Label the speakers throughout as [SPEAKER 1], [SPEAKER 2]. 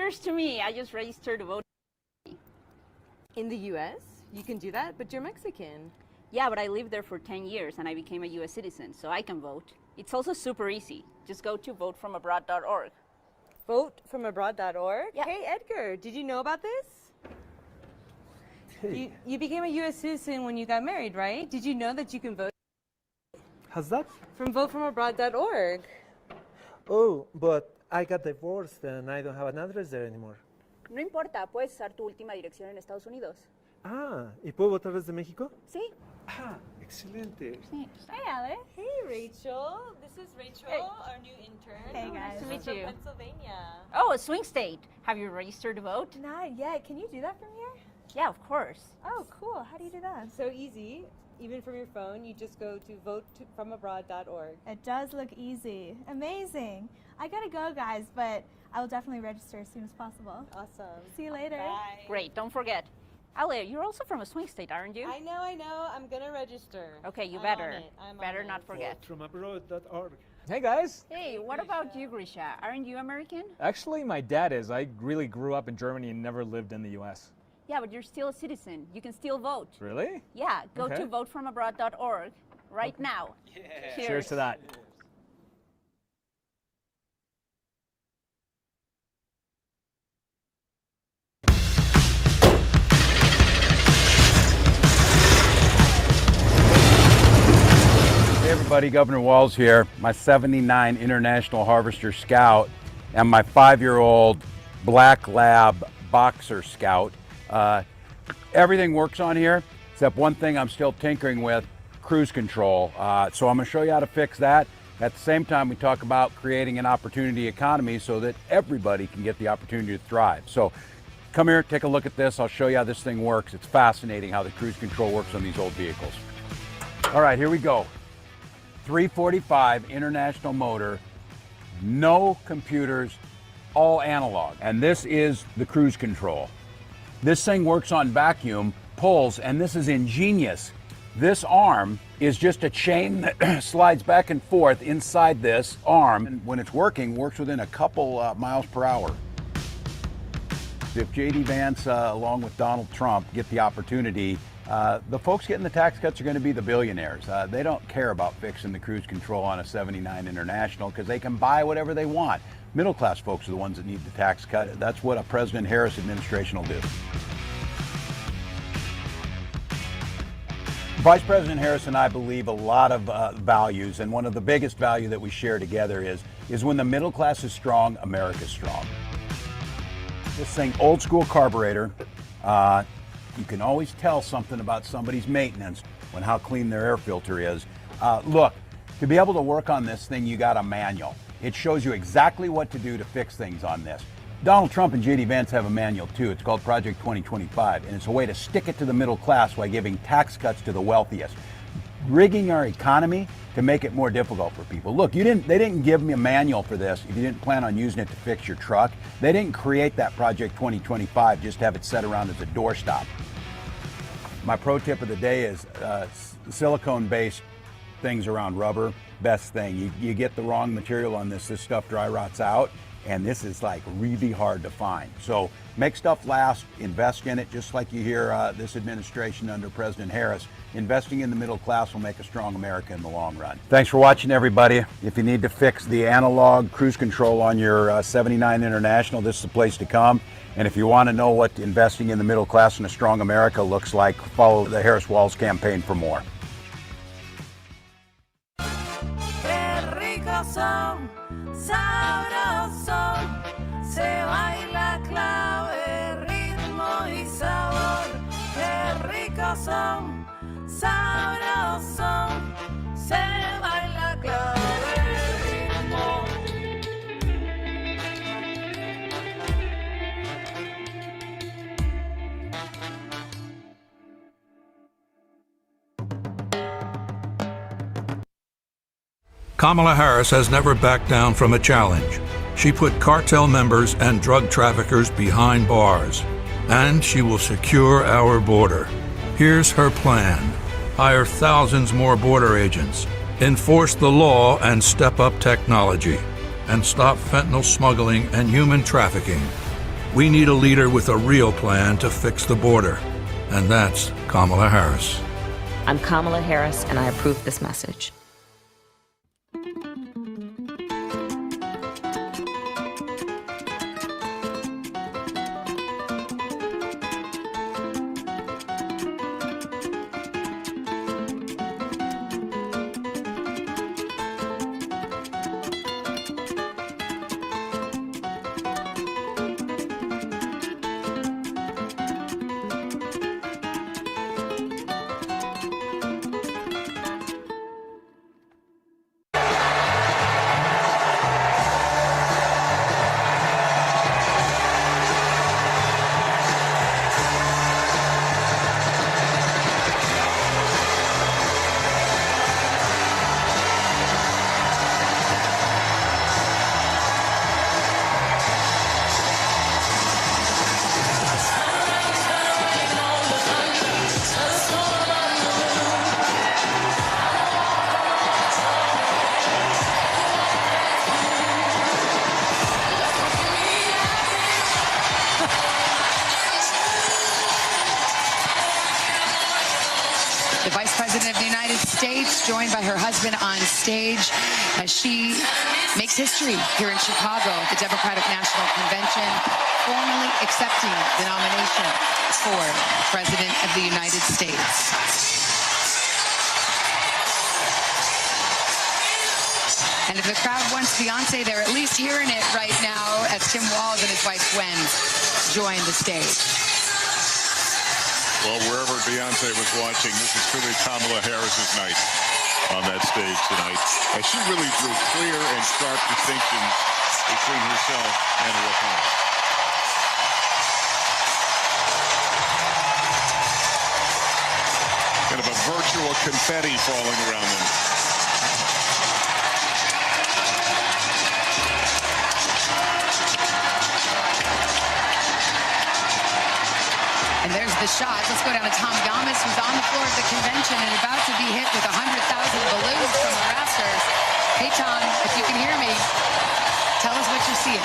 [SPEAKER 1] Cheers to me. I just registered to vote.
[SPEAKER 2] In the U.S.? You can do that, but you're Mexican.
[SPEAKER 1] Yeah, but I lived there for 10 years and I became a U.S. citizen, so I can vote. It's also super easy. Just go to votefromabroad.org.
[SPEAKER 2] Votefromabroad.org?
[SPEAKER 1] Yeah.
[SPEAKER 2] Hey, Edgar, did you know about this?
[SPEAKER 3] Hey,
[SPEAKER 2] You became a U.S. citizen when you got married, right? Did you know that you can vote?
[SPEAKER 3] how's that?
[SPEAKER 2] From votefromabroad.org.
[SPEAKER 3] Oh, but I got divorced and I don't have an address there anymore.
[SPEAKER 1] No importa, puedes usar tu última dirección en Estados Unidos.
[SPEAKER 3] Ah, ¿y puedo votar desde México?
[SPEAKER 1] Sí.
[SPEAKER 3] Ah, excelente.
[SPEAKER 1] Sí.
[SPEAKER 4] Hey, Ale.
[SPEAKER 2] Hey, Rachel. This is Rachel, our new intern.
[SPEAKER 4] Hey, guys.
[SPEAKER 1] Nice to meet
[SPEAKER 2] From
[SPEAKER 1] you.
[SPEAKER 2] Pennsylvania.
[SPEAKER 1] Oh, a swing state. Have you registered to vote?
[SPEAKER 4] Not yet. Can you do that from here?
[SPEAKER 1] Yeah, of course.
[SPEAKER 4] Oh, cool. How do you do that?
[SPEAKER 2] So easy. Even from your phone, you just go to votefromabroad.org.
[SPEAKER 4] It does look easy. Amazing. I gotta go, guys, but I will definitely register as soon as possible.
[SPEAKER 2] Awesome.
[SPEAKER 4] See you later.
[SPEAKER 2] Bye.
[SPEAKER 1] Great, don't forget. Ale, you're also from a swing state, aren't you?
[SPEAKER 2] I know. I'm gonna register.
[SPEAKER 1] Okay, you
[SPEAKER 2] I'm
[SPEAKER 1] better.
[SPEAKER 2] on it. I'm
[SPEAKER 1] Better
[SPEAKER 2] on
[SPEAKER 1] not
[SPEAKER 2] it.
[SPEAKER 1] forget.
[SPEAKER 5] Votemabroad.org.
[SPEAKER 6] Hey guys!
[SPEAKER 1] Hey, what about you, Grisha? Aren't you American?
[SPEAKER 6] Actually, my dad is. I really grew up in Germany and never lived in the US.
[SPEAKER 1] Yeah, but you're still a citizen. You can still vote.
[SPEAKER 6] Really?
[SPEAKER 1] Yeah, go
[SPEAKER 6] Okay.
[SPEAKER 1] to votefromabroad.org right now.
[SPEAKER 6] Cheers to that.
[SPEAKER 7] Hey everybody, Governor Walz here, my 79 International Harvester Scout and my 5-year-old Black Lab Boxer Scout. Everything works on here, except one thing I'm still tinkering with, cruise control. So I'm gonna show you how to fix that. At the same time, we talk about creating an opportunity economy so that everybody can get the opportunity to thrive. So come here, take a look at this. I'll show you how this thing works. It's fascinating how the cruise control works on these old vehicles. All right, here we go. 345 International motor, no computers, all analog. And this is the cruise control. This thing works on vacuum, pulls, and this is ingenious. This arm is just a chain that slides back and forth inside this arm. And when it's working, works within a couple miles per hour. If J.D. Vance, along with Donald Trump, get the opportunity, the folks getting the tax cuts are going to be the billionaires. They don't care about fixing the cruise control on a 79 International because they can buy whatever they want. Middle class folks are the ones that need the tax cut. That's what a President Harris administration will do. Vice President Harris and I believe a lot of values, and one of the biggest value that we share together is when the middle class is strong, America's strong. This thing, old school carburetor, you can always tell something about somebody's maintenance when how clean their air filter is. Look, to be able to work on this thing, you got a manual. It shows you exactly what to do to fix things on this. Donald Trump and J.D. Vance have a manual too. It's called Project 2025, and it's a way to stick it to the middle class while giving tax cuts to the wealthiest. Rigging our economy to make it more difficult for people. Look, they didn't give me a manual for this if you didn't plan on using it to fix your truck. They didn't create that Project 2025 just to have it set around as a doorstop. My pro tip of the day is silicone-based things around rubber, best thing. You get the wrong material on this stuff dry rots out, and this is like really hard to find. So make stuff last, invest in it, just like you hear this administration under President Harris. Investing in the middle class will make a strong America in the long run. Thanks for watching, everybody. If you need to fix the analog cruise control on your 79 International, this is the place to come. And if you want to know what investing in the middle class in a strong America looks like, follow the Harris Walz campaign for more.
[SPEAKER 8] Qué ricos son, sabrosos, se baila clave, ritmo y sabor. Qué ricos son, sabrosos, se baila clave, ritmo.
[SPEAKER 9] Kamala Harris has never backed down from a challenge. She put cartel members and drug traffickers behind bars, and she will secure our border. Here's her plan: hire thousands more border agents, enforce the law and step up technology, and stop fentanyl smuggling and human trafficking. We need a leader with a real plan to fix the border. And that's Kamala Harris.
[SPEAKER 5] I'm Kamala Harris, and I approve this message.
[SPEAKER 10] The Vice President of the United States, joined by her husband on stage as she makes history here in Chicago at the Democratic National Convention, formally accepting the nomination for President of the United States. And if the crowd wants Beyonce, they're at least hearing it right now as Tim Walz and his wife Gwen join the stage.
[SPEAKER 11] Well, wherever Beyonce was watching, this is truly Kamala Harris's night on that stage tonight. And she really drew clear and sharp distinctions between herself and her opponent. Kind of a virtual confetti falling around them.
[SPEAKER 10] And there's the shots. Let's go down to Tom Gamas, who's on the floor of the convention and about to be hit with 100,000 balloons from the rafters. Hey, Tom, if you can hear me, tell us what you're seeing.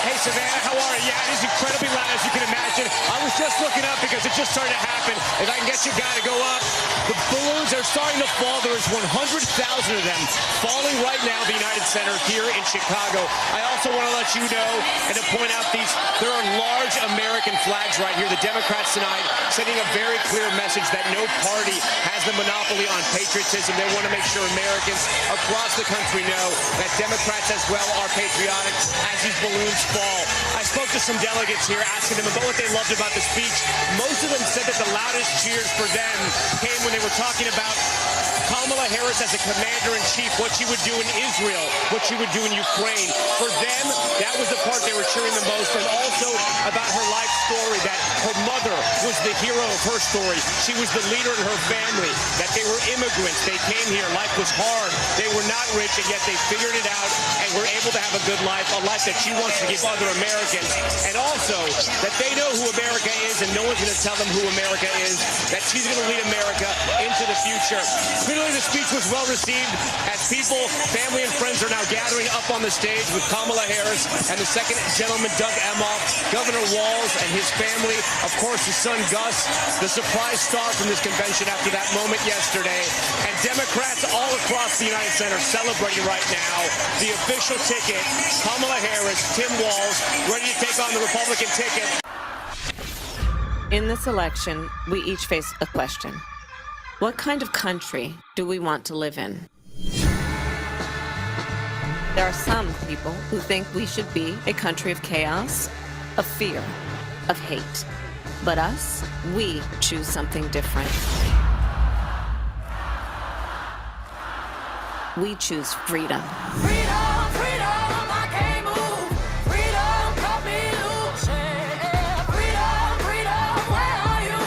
[SPEAKER 12] Hey, Savannah, how are you? Yeah, it is incredibly loud, as you can imagine. I was just looking up because it just started to happen. If I can get your guy to go up, the balloons are starting to fall. There is 100,000 of them falling right now at the United Center here in Chicago. I also want to let you know and to point out there are large American flags right here. The Democrats tonight sending a very clear message that no party has the monopoly on patriotism. They want to make sure Americans across the country know that Democrats as well are patriotic as these balloons fall. I spoke to some delegates here asking them about what they loved about the speech. Most of them said that the loudest cheers for them came when they were talking about Kamala Harris as a commander-in-chief, what she would do in Israel, what she would do in Ukraine. For them, that was the part they were cheering the most, and also about her life story, that her mother was the hero of her story. She was the leader in her family, that they were immigrants. They came here. Life was hard. They were not rich, and yet they figured it out and were able to have a good life, a life that she wants to give other Americans. And also that they know who America is, and no one's going to tell them who America is, that she's going to lead America into the future. Clearly, the speech was well received as people, family, and friends are now gathering up on the stage with Kamala Harris and the second gentleman, Doug Emhoff, Governor Walz and his family, of course, his son, Gus, the surprise star from this convention after that moment yesterday, and Democrats all across the United Center celebrating right now the official ticket, Kamala Harris, Tim Walz, ready to take on the Republican ticket.
[SPEAKER 5] In this election, we each face a question. What kind of country do we want to live in? There are some people who think we should be a country of chaos, of fear, of hate. But us, we choose something different. We choose freedom.
[SPEAKER 8] Freedom, freedom, I can't move. Freedom, cut me loose. Yeah, freedom, freedom, where are you?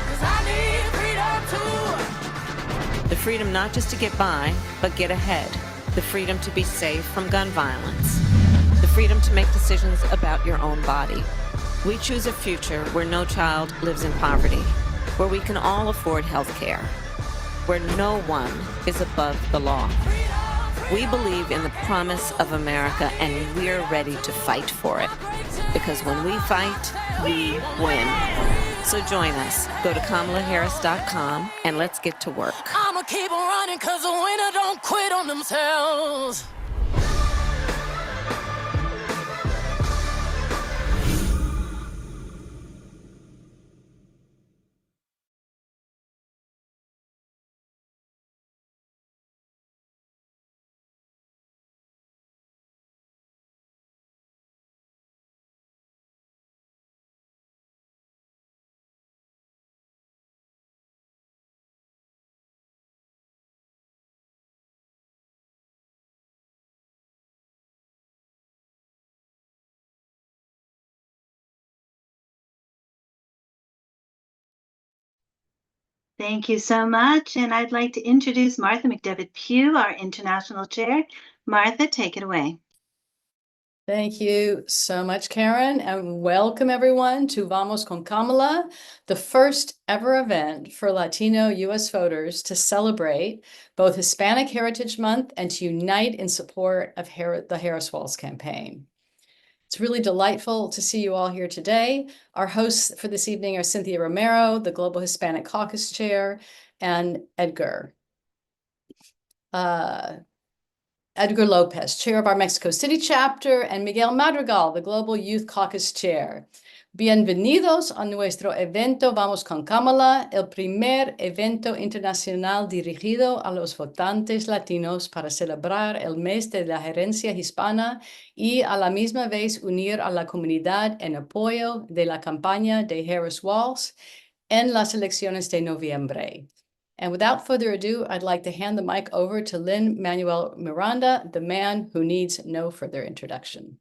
[SPEAKER 8] 'Cause I need freedom too.
[SPEAKER 5] The freedom not just to get by, but get ahead. The freedom to be safe from gun violence. The freedom to make decisions about your own body. We choose a future where no child lives in poverty, where we can all afford health care, where no one is above the law.
[SPEAKER 8] Freedom, freedom.
[SPEAKER 5] We believe in the promise of America, and we're ready to fight for it. Because when we fight, we win. So join us. Go to KamalaHarris.com and let's get to work.
[SPEAKER 8] I'ma keep on running cause the winner don't quit on themselves.
[SPEAKER 13] Thank you so much. And I'd like to introduce Martha McDevitt Pugh, our international chair. Martha, take it away.
[SPEAKER 14] Thank you so much, Karen, and welcome everyone to Vamos con Kamala, the first ever event for Latino U.S. voters to celebrate both Hispanic Heritage Month and to unite in support of the Harris Walz campaign. It's really delightful to see you all here today. Our hosts for this evening are Cynthia Romero, the Global Hispanic Caucus Chair, and Edgar Lopez, Chair of our Mexico City chapter, and Miguel Madrigal, the Global Youth Caucus Chair. Bienvenidos a nuestro evento Vamos con Kamala, el primer evento internacional dirigido a los votantes latinos para celebrar el mes de la gerencia hispana y a la misma vez unir a la comunidad en apoyo de la campaña de Harris Walz en las elecciones de noviembre. And without further ado, I'd like to hand the mic over to Lin Manuel Miranda, the man who needs no further introduction.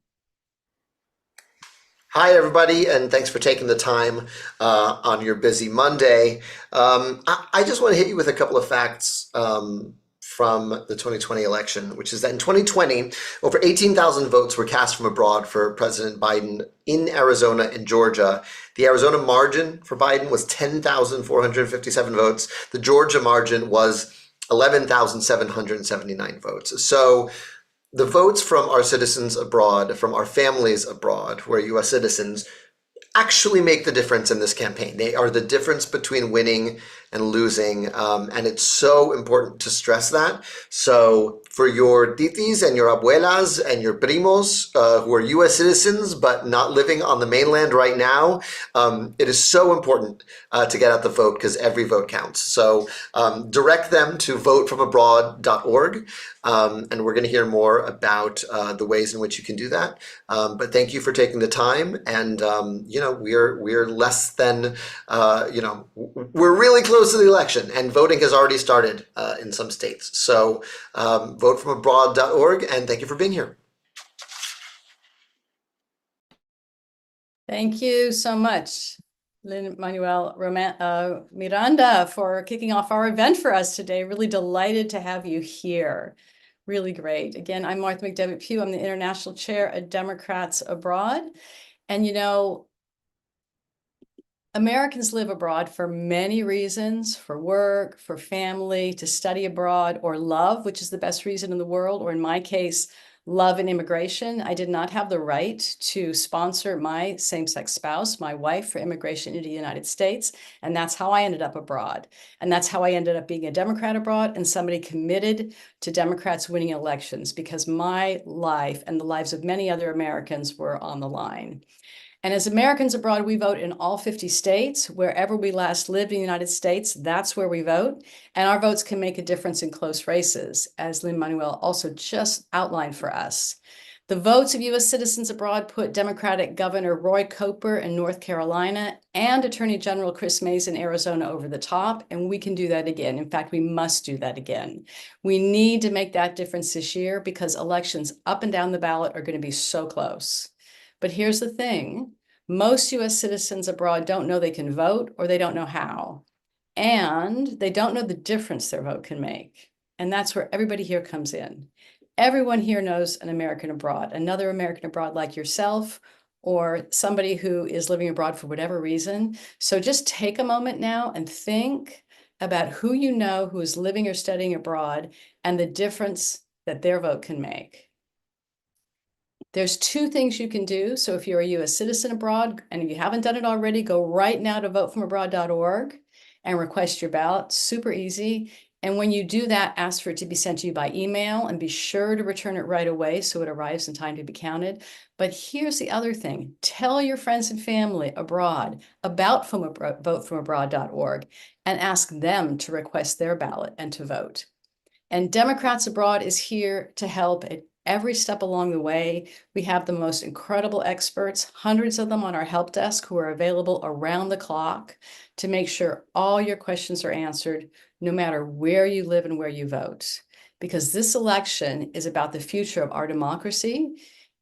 [SPEAKER 15] Hi, everybody, and thanks for taking the time on your busy Monday. I just want to hit you with a couple of facts from the 2020 election, which is that in 2020, over 18,000 votes were cast from abroad for President Biden in Arizona and Georgia. The Arizona margin for Biden was 10,457 votes. The Georgia margin was 11,779 votes. So the votes from our citizens abroad, from our families abroad, who are U.S. citizens, actually make the difference in this campaign. They are the difference between winning and losing, and it's so important to stress that. So for your titis and your abuelas and your primos who are U.S. citizens but not living on the mainland right now, it is so important to get out the vote because every vote counts. So direct them to votefromabroad.org, and we're going to hear more about the ways in which you can do that. But thank you for taking the time, and we're less than we're really close to the election, and voting has already started in some states. So votefromabroad.org, and thank you for being here.
[SPEAKER 14] Thank you so much, Lin Manuel Miranda, for kicking off our event for us today. Really delighted to have you here. Really great. Again, I'm Martha McDevitt Pugh. I'm the International Chair at Democrats Abroad. And Americans live abroad for many reasons, for work, for family, to study abroad, or love, which is the best reason in the world, or in my case, love and immigration. I did not have the right to sponsor my same-sex spouse, my wife, for immigration into the United States. And that's how I ended up abroad. And that's how I ended up being a Democrat abroad and somebody committed to Democrats winning elections, because my life and the lives of many other Americans were on the line. And as Americans abroad, we vote in all 50 states. Wherever we last lived in the United States, that's where we vote. And our votes can make a difference in close races, as Lin Manuel also just outlined for us. The votes of U.S. citizens abroad put Democratic Governor Roy Cooper in North Carolina and Attorney General Chris Mays in Arizona over the top, and we can do that again. In fact, we must do that again. We need to make that difference this year because elections up and down the ballot are going to be so close. But here's the thing. Most U.S. citizens abroad don't know they can vote, or they don't know how. And they don't know the difference their vote can make. And that's where everybody here comes in. Everyone here knows an American abroad, another American abroad like yourself, or somebody who is living abroad for whatever reason. So just take a moment now and think about who you know who is living or studying abroad and the difference that their vote can make. There's two things you can do. So if you're a U.S. citizen abroad, and if you haven't done it already, go right now to votefromabroad.org and request your ballot. Super easy. And when you do that, ask for it to be sent to you by email and be sure to return it right away so it arrives in time to be counted. But here's the other thing. Tell your friends and family abroad about votefromabroad.org and ask them to request their ballot and to vote. And Democrats Abroad is here to help at every step along the way. We have the most incredible experts, hundreds of them on our help desk who are available around the clock to make sure all your questions are answered, no matter where you live and where you vote. Because this election is about the future of our democracy,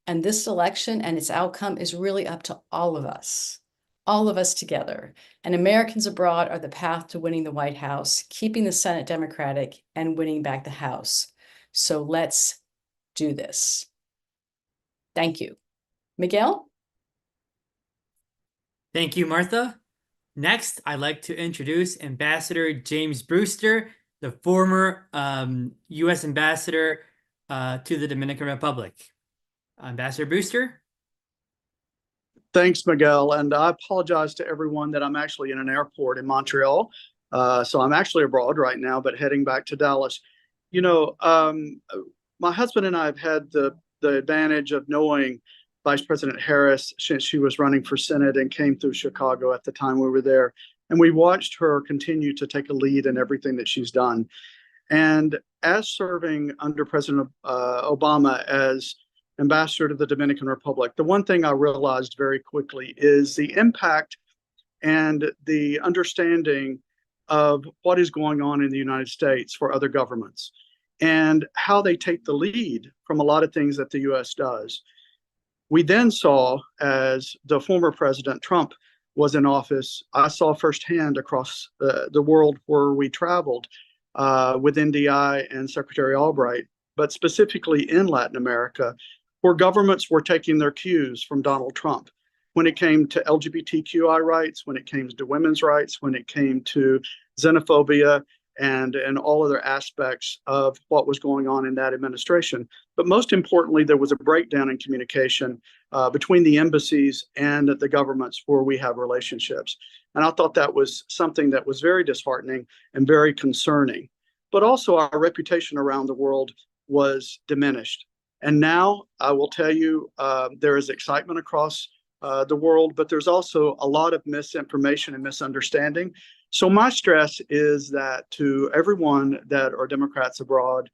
[SPEAKER 14] and this election and its outcome is really up to all of us together. And Americans abroad are the path to winning the White House, keeping the Senate Democratic, and winning back the House. So let's do this. Thank you. Miguel?
[SPEAKER 16] Thank you, Martha. Next, I'd like to introduce Ambassador James Brewster, the former U.S. Ambassador to the Dominican Republic. Ambassador Brewster?
[SPEAKER 17] Thanks, Miguel. And I apologize to everyone that I'm actually in an airport in Montreal. So I'm actually abroad right now, but heading back to Dallas. You know, my husband and I have had the advantage of knowing Vice President Harris since she was running for Senate and came through Chicago at the time we were there. And we watched her continue to take a lead in everything that she's done. And as serving under President Obama as ambassador to the Dominican Republic, the one thing I realized very quickly is the impact and the understanding of what is going on in the United States for other governments and how they take the lead from a lot of things that the U.S. does. We then saw, as the former President Trump was in office, I saw firsthand across the world where we traveled with NDI and Secretary Albright, but specifically in Latin America, where governments were taking their cues from Donald Trump when it came to LGBTQI rights, when it came to women's rights, when it came to xenophobia, and all other aspects of what was going on in that administration. But most importantly, there was a breakdown in communication between the embassies and the governments where we have relationships. And I thought that was something that was very disheartening and very concerning. But also our reputation around the world was diminished. And now I will tell you, there is excitement across the world, but there's also a lot of misinformation and misunderstanding. So my stress is that to everyone that are Democrats abroad,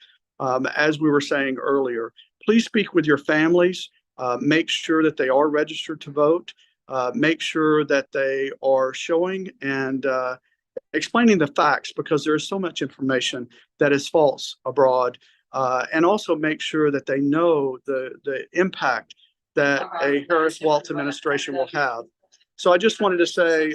[SPEAKER 17] as we were saying earlier, please speak with your families, make sure that they are registered to vote, make sure that they are showing and explaining the facts, because there is so much information that is false abroad, and also make sure that they know the impact that a Harris-Walz administration will have. So I just wanted to say,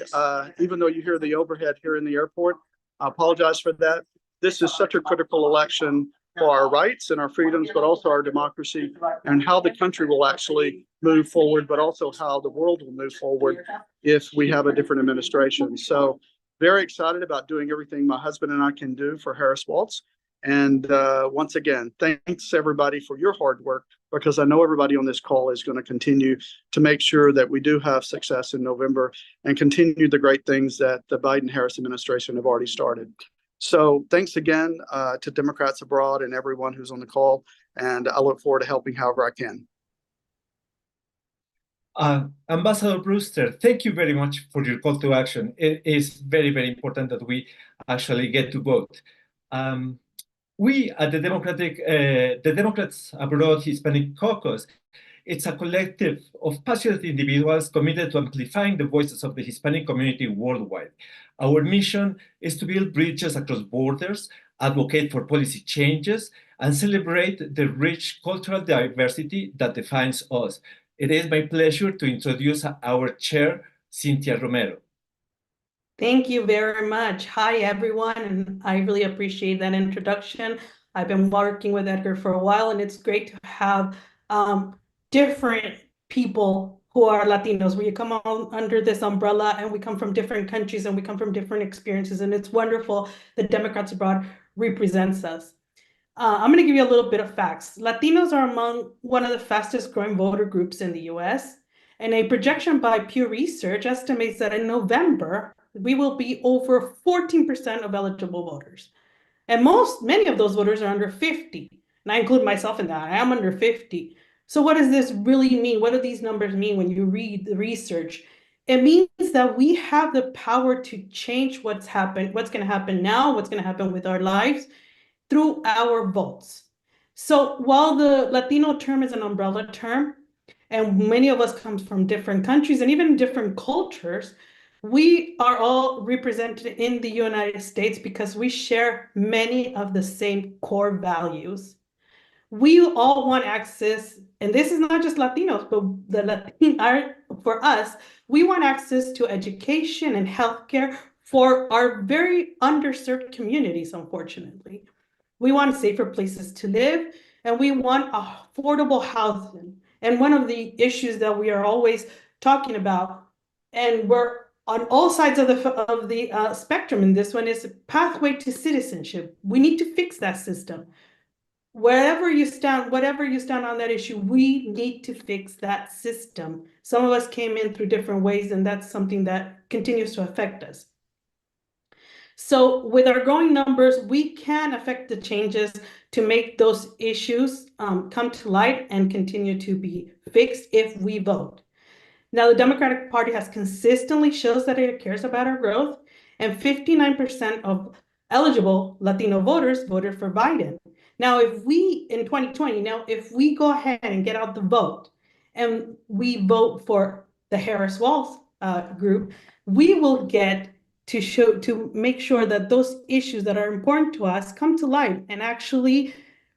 [SPEAKER 17] even though you hear the overhead here in the airport, I apologize for that. This is such a critical election for our rights and our freedoms, but also our democracy and how the country will actually move forward, but also how the world will move forward if we have a different administration. So very excited about doing everything my husband and I can do for Harris-Walz. And once again, thanks everybody for your hard work, because I know everybody on this call is going to continue to make sure that we do have success in November and continue the great things that the Biden-Harris administration have already started. So thanks again to Democrats abroad and everyone who's on the call. And I look forward to helping however I can.
[SPEAKER 18] Ambassador Brewster, thank you very much for your call to action. It is very, very important that we actually get to vote. We at the Democrats Abroad Hispanic Caucus, it's a collective of passionate individuals committed to amplifying the voices of the Hispanic community worldwide. Our mission is to build bridges across borders, advocate for policy changes, and celebrate the rich cultural diversity that defines us. It is my pleasure to introduce our chair, Cynthia Romero.
[SPEAKER 19] Thank you very much. Hi, everyone, and I really appreciate that introduction. I've been working with Edgar for a while, and it's great to have different people who are Latinos. We come all under this umbrella, and we come from different countries, and we come from different experiences, and it's wonderful that Democrats Abroad represents us. I'm going to give you a little bit of facts. Latinos are among one of the fastest growing voter groups in the US. And a projection by Pew Research estimates that in November, we will be over 14% of eligible voters. And many of those voters are under 50. And I include myself in that. I am under 50. So what does this really mean? What do these numbers mean when you read the research? It means that we have the power to change what's going to happen now, what's going to happen with our lives through our votes. So while the Latino term is an umbrella term, and many of us come from different countries and even different cultures, we are all represented in the United States because we share many of the same core values. We all want access, and this is not just Latinos, but the Latin for us, we want access to education and healthcare for our very underserved communities, unfortunately. We want safer places to live, and we want affordable housing. And one of the issues that we are always talking about, and we're on all sides of the spectrum in this one, is pathway to citizenship. We need to fix that system. Wherever you stand, whatever you stand on that issue, we need to fix that system. Some of us came in through different ways, and that's something that continues to affect us. So with our growing numbers, we can affect the changes to make those issues come to light and continue to be fixed if we vote. Now, the Democratic Party has consistently shows that it cares about our growth, and 59% of eligible Latino voters voted for Biden. Now, if we, in 2020, if we go ahead and get out the vote and we vote for the Harris-Walz group, we will get to make sure that those issues that are important to us come to light and actually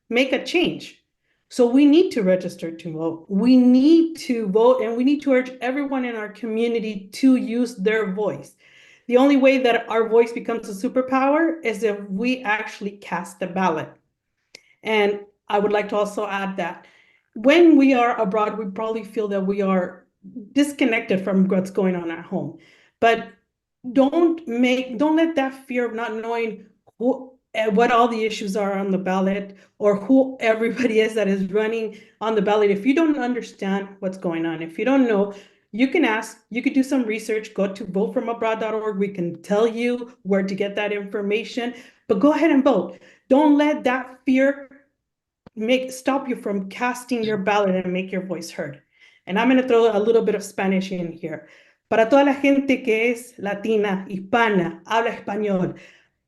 [SPEAKER 19] make a change. So we need to register to vote. We need to vote, and we need to urge everyone in our community to use their voice. The only way that our voice becomes a superpower is if we actually cast the ballot. And I would like to also add that when we are abroad, we probably feel that we are disconnected from what's going on at home. But don't let that fear of not knowing what all the issues are on the ballot or who everybody is that is running on the ballot. If you don't understand what's going on, if you don't know, you can ask, you could do some research, go to votefromabroad.org. We can tell you where to get that information, but go ahead and vote. Don't let that fear stop you from casting your ballot and make your voice heard. And I'm going to throw a little bit of Spanish in here. Para toda la gente que es latina, hispana, habla español,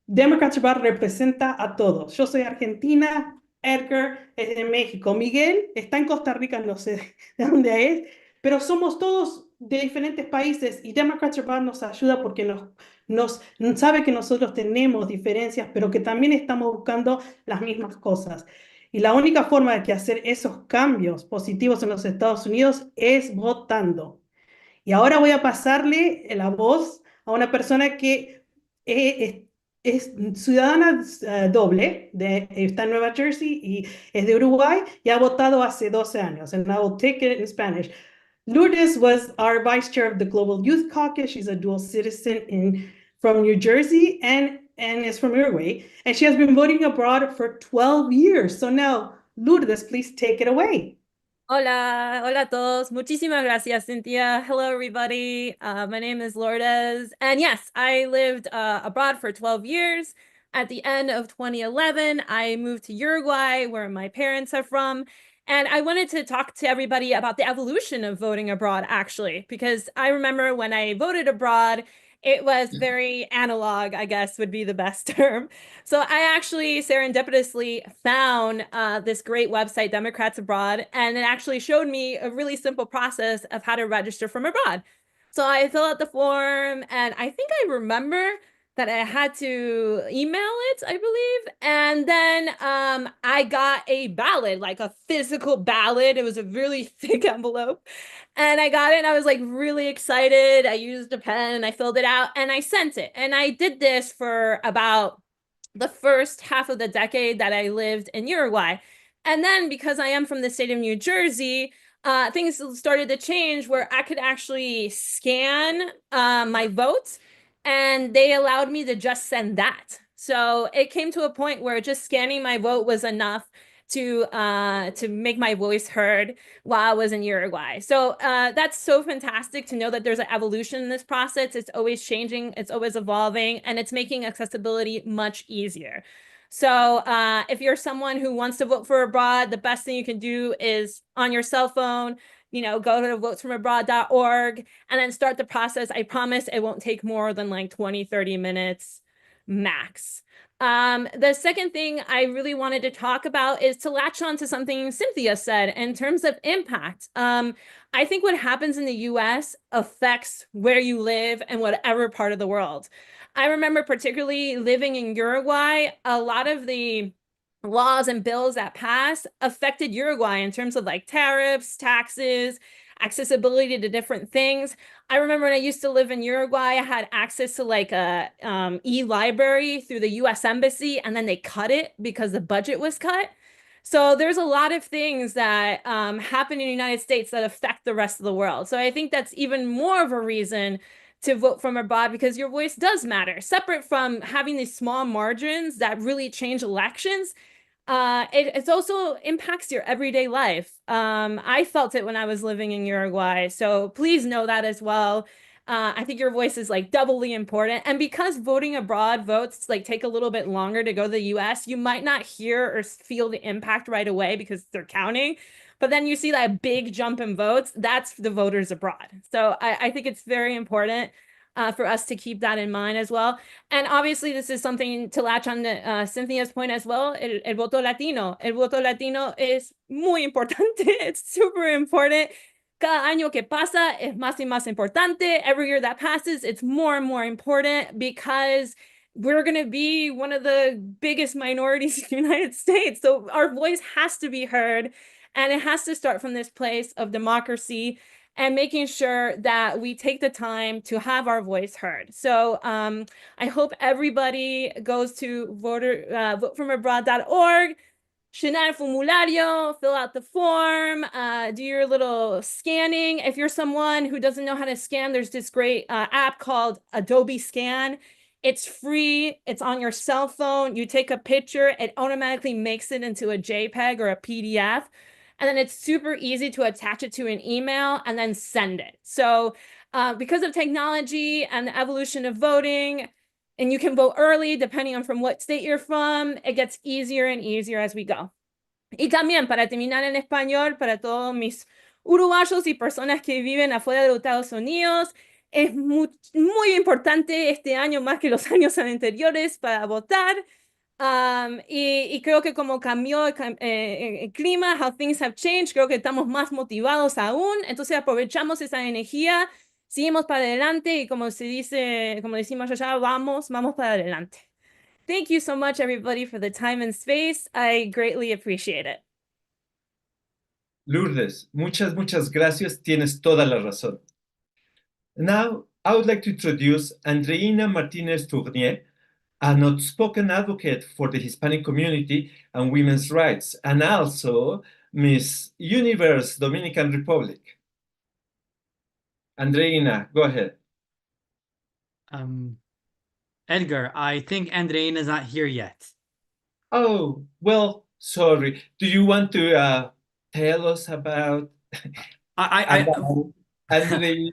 [SPEAKER 19] Democrats Abroad representa a todos. Yo soy argentina, Edgar es de México, Miguel está en Costa Rica, no sé de dónde es, pero somos todos de diferentes países y Democrats Abroad nos ayuda porque nos sabe que nosotros tenemos diferencias, pero que también estamos buscando las mismas cosas. Y la única forma de hacer esos cambios positivos en los Estados Unidos es votando. Y ahora voy a pasarle la voz a una persona que es ciudadana doble, está en Nueva Jersey y es de Uruguay y ha votado hace 12 años. And I will take it in Spanish. Lourdes was our vice chair of the Global Youth Caucus. She's a dual citizen from New Jersey and is from Uruguay. And she has been voting abroad for 12 years. So now, Lourdes, please take it away.
[SPEAKER 20] Hola, hola a todos. Muchísimas gracias, Cynthia. Hello, everybody. My name is Lourdes. And yes, I lived abroad for 12 years. At the end of 2011, I moved to Uruguay, where my parents are from. And I wanted to talk to everybody about the evolution of voting abroad, actually, because I remember when I voted abroad, it was very analog, I guess would be the best term. So I actually serendipitously found this great website, Democrats Abroad, and it actually showed me a really simple process of how to register from abroad. So I filled out the form, and I think I remember that I had to email it, I believe. And then I got a ballot, like a physical ballot. It was a really thick envelope. And I got it and I was like really excited. I used a pen and I filled it out and I sent it. And I did this for about the first half of the decade that I lived in Uruguay. And then because I am from the state of New Jersey, things started to change where I could actually scan my votes and they allowed me to just send that. So it came to a point where just scanning my vote was enough to make my voice heard while I was in Uruguay. So that's so fantastic to know that there's an evolution in this process. It's always changing, it's always evolving, and it's making accessibility much easier. So if you're someone who wants to vote for abroad, the best thing you can do is on your cell phone, go to votesfromabroad.org and then start the process. I promise it won't take more than like 20, 30 minutes max. The second thing I really wanted to talk about is to latch on to something Cynthia said in terms of impact. I think what happens in the US affects where you live and whatever part of the world. I remember particularly living in Uruguay, a lot of the laws and bills that passed affected Uruguay in terms of like tariffs, taxes, accessibility to different things. I remember when I used to live in Uruguay, I had access to like a e-library through the US Embassy, and then they cut it because the budget was cut. So there's a lot of things that happen in the United States that affect the rest of the world. So I think that's even more of a reason to vote from abroad, because your voice does matter. Separate from having these small margins that really change elections, it also impacts your everyday life. I felt it when I was living in Uruguay, so please know that as well. I think your voice is like doubly important. And because voting abroad votes like take a little bit longer to go to the US, you might not hear or feel the impact right away because they're counting. But then you see that big jump in votes, that's the voters abroad. So I think it's very important for us to keep that in mind as well. And obviously, this is something to latch on to Cynthia's point as well, el voto latino. El voto latino es muy importante. It's super important. Cada año que pasa es más y más importante. Every year that passes, it's more and more important because we're going to be one of the biggest minorities in the United States. So our voice has to be heard. And it has to start from this place of democracy and making sure that we take the time to have our voice heard. So I hope everybody goes to votefromabroad.org, llenar el formulario, fill out the form, do your little scanning. If you're someone who doesn't know how to scan, there's this great app called Adobe Scan. It's free. It's on your cell phone. You take a picture. It automatically makes it into a JPEG or a PDF. And then it's super easy to attach it to an email and then send it. So because of technology and the evolution of voting, and you can vote early depending on from what state you're from, it gets easier and easier as we go. Y también, para terminar en español, para todos mis uruguayos y personas que viven afuera de los Estados Unidos, es muy importante este año más que los años anteriores para votar. Y creo que como cambió el clima, how things have changed, creo que estamos más motivados aún. Entonces aprovechamos esa energía, seguimos para adelante y como decimos allá, vamos para adelante. Thank you so much, everybody, for the time and space. I greatly appreciate it.
[SPEAKER 18] Lourdes, muchas gracias. Tienes toda la razón. Now, I would like to introduce Andreina Martinez Furnier, an outspoken advocate for the Hispanic community and women's rights, and also Miss Universe Dominican Republic. Andreina, go ahead.
[SPEAKER 16] Edgar, I think Andreina's not here yet.
[SPEAKER 18] Oh, well, sorry. Do you want to tell us about Andreina?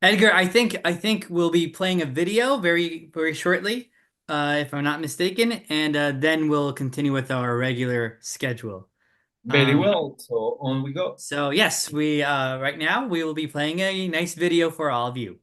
[SPEAKER 16] Edgar, I think we'll be playing a video very, very shortly, if I'm not mistaken, and then we'll continue with our regular schedule.
[SPEAKER 18] Very well, so on we go.
[SPEAKER 16] So yes, we right now we will be playing a nice video for all of you.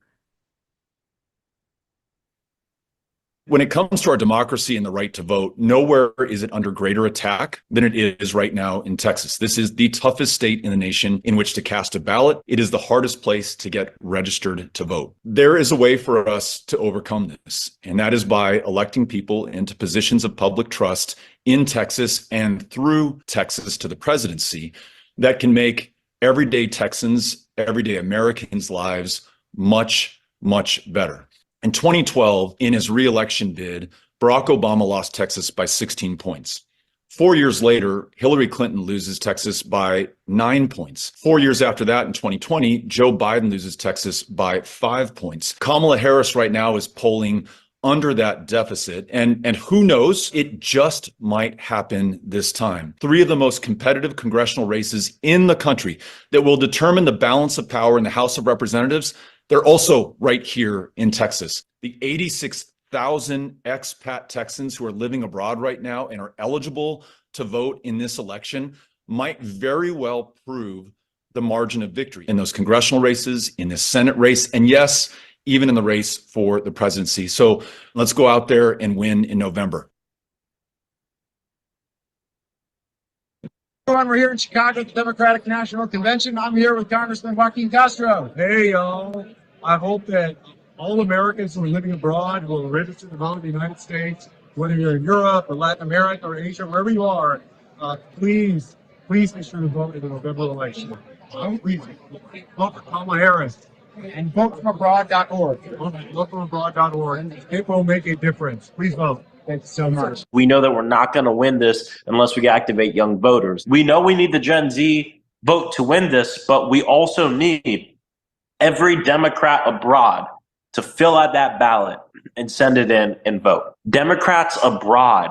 [SPEAKER 21] When it comes to our democracy and the right to vote, nowhere is it under greater attack than it is right now in Texas. This is the toughest state in the nation in which to cast a ballot. It is the hardest place to get registered to vote. There is a way for us to overcome this, and that is by electing people into positions of public trust in Texas and through Texas to the presidency that can make everyday Texans, everyday Americans' lives much, much better. In 2012, in his re-election bid, Barack Obama lost Texas by 16 points. 4 years later, Hillary Clinton loses Texas by 9 points. 4 years after that, in 2020, Joe Biden loses Texas by 5 points. Kamala Harris right now is polling under that deficit. And who knows, it just might happen this time. 3 of the most competitive congressional races in the country that will determine the balance of power in the House of Representatives, they're also right here in Texas. The 86,000 expat Texans who are living abroad right now and are eligible to vote in this election might very well prove the margin of victory in those congressional races, in the Senate race, and yes, even in the race for the presidency. So let's go out there and win in November.
[SPEAKER 3] Everyone, we're here in Chicago at the Democratic National Convention. I'm here with Congressman Joaquin Castro. Hey, y'all. I hope that all Americans who are living abroad will register to vote in the United States, whether you're in Europe or Latin America or Asia, wherever you are. Please make sure to vote in the November election. Please vote for Kamala Harris. And votefromabroad.org. Votefromabroad.org. It will make a difference. Please vote. Thank you so much.
[SPEAKER 22] We know that we're not going to win this unless we activate young voters. We know we need the Gen Z vote to win this, but we also need every Democrat abroad to fill out that ballot and send it in and vote. Democrats abroad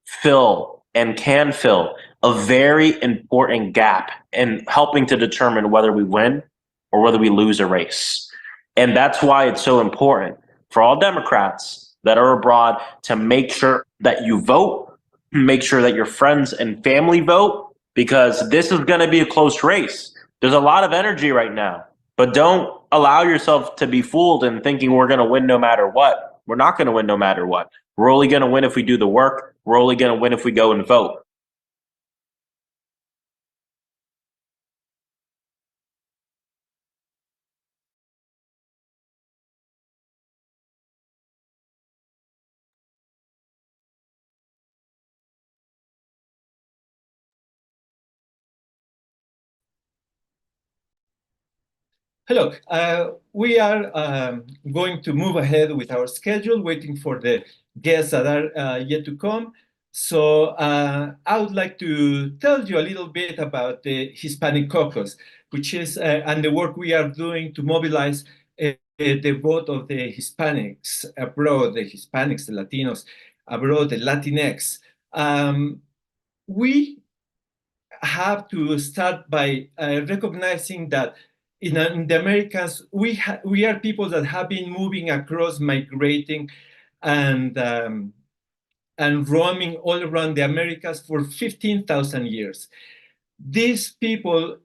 [SPEAKER 22] fill and can fill a very important gap in helping to determine whether we win or whether we lose a race. And that's why it's so important for all Democrats that are abroad to make sure that you vote, make sure that your friends and family vote, because this is going to be a close race. There's a lot of energy right now, but don't allow yourself to be fooled in thinking we're going to win no matter what. We're not going to win no matter what. We're only going to win if we do the work. We're only going to win if we go and vote.
[SPEAKER 18] Hello, we are going to move ahead with our schedule, waiting for the guests that are yet to come. So I would like to tell you a little bit about the Hispanic Caucus, which is, and the work we are doing to mobilize the vote of the Hispanics abroad, the Hispanics, the Latinos abroad, the Latinx. We have to start by recognizing that in the Americas, we are people that have been moving across, migrating, and roaming all around the Americas for 15,000 years. These people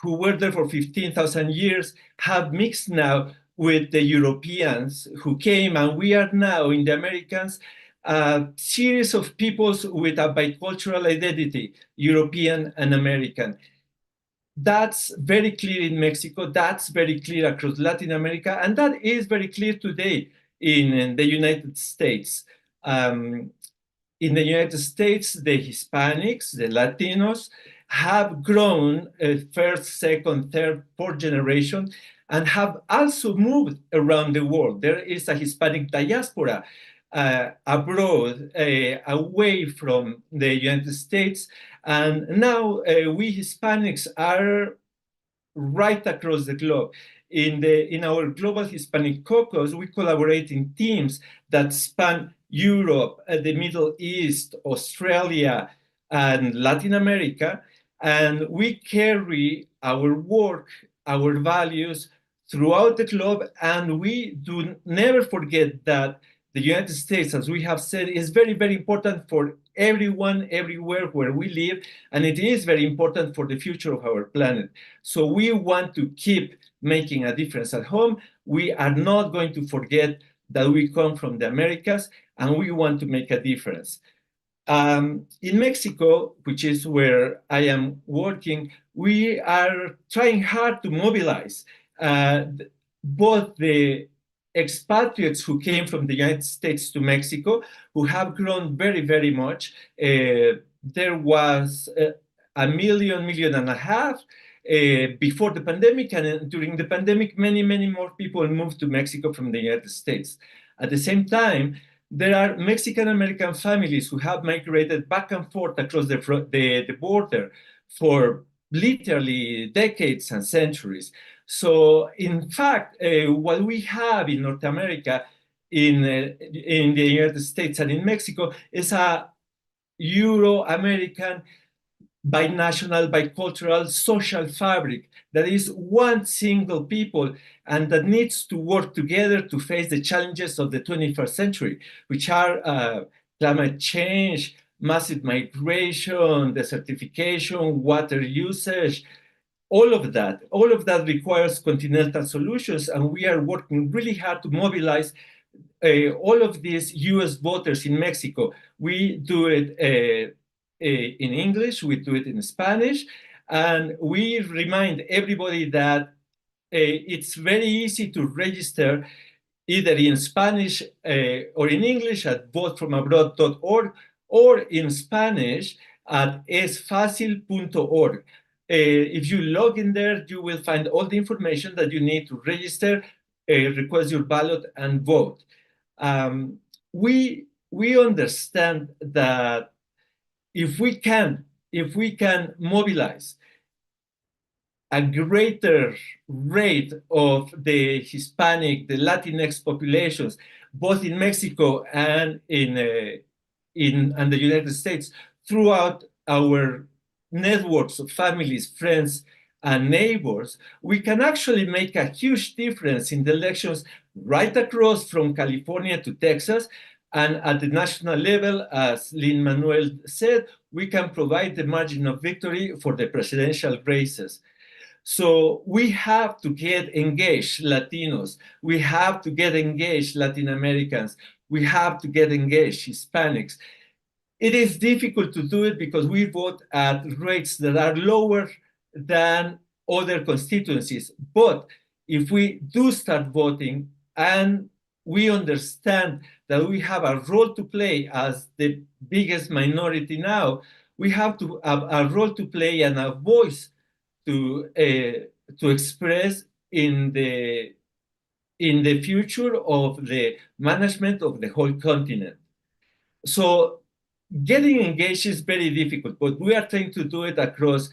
[SPEAKER 18] who were there for 15,000 years have mixed now with the Europeans who came, and we are now in the Americas a series of peoples with a bicultural identity, European and American. That's very clear in Mexico, that's very clear across Latin America, and that is very clear today in the United States. In the United States, the Hispanics, the Latinos, have grown first, second, third, fourth generation, and have also moved around the world. There is a Hispanic diaspora abroad, away from the United States. And now we Hispanics are right across the globe. In our Global Hispanic Caucus, we collaborate in teams that span Europe, the Middle East, Australia, and Latin America. And we carry our work, our values throughout the globe. And we do never forget that the United States, as we have said, is very, very important for everyone, everywhere where we live, and it is very important for the future of our planet. So we want to keep making a difference at home. We are not going to forget that we come from the Americas, and we want to make a difference. In Mexico, which is where I am working, we are trying hard to mobilize both the expatriates who came from the United States to Mexico, who have grown very, very much. There was 1.5 million before the pandemic, and during the pandemic, many, many more people moved to Mexico from the United States. At the same time, there are Mexican-American families who have migrated back and forth across the border for literally decades and centuries. So in fact, what we have in North America in the United States and in Mexico is a Euro-American binational, bicultural social fabric that is one single people and that needs to work together to face the challenges of the 21st century, which are climate change, massive migration, desertification, water usage, all of that requires continental solutions, and we are working really hard to mobilize all of these US voters in Mexico. We do it in English, we do it in Spanish, and we remind everybody that it's very easy to register either in Spanish or in English at votefromabroad.org or in Spanish at esfacil.org. If you log in there, you will find all the information that you need to register, request your ballot, and vote. We understand that if we can mobilize a greater rate of the Hispanic, the Latinx populations, both in Mexico and in the United States, throughout our networks of families, friends, and neighbors, we can actually make a huge difference in the elections right across from California to Texas. And at the national level, as Lin Manuel said, we can provide the margin of victory for the presidential races. So we have to get engaged Latinos. We have to get engaged Latin Americans. We have to get engaged Hispanics. It is difficult to do it because we vote at rates that are lower than other constituencies. But if we do start voting and we understand that we have a role to play as the biggest minority now, we have to have a role to play and a voice to express in the future of the management of the whole continent. So getting engaged is very difficult, but we are trying to do it across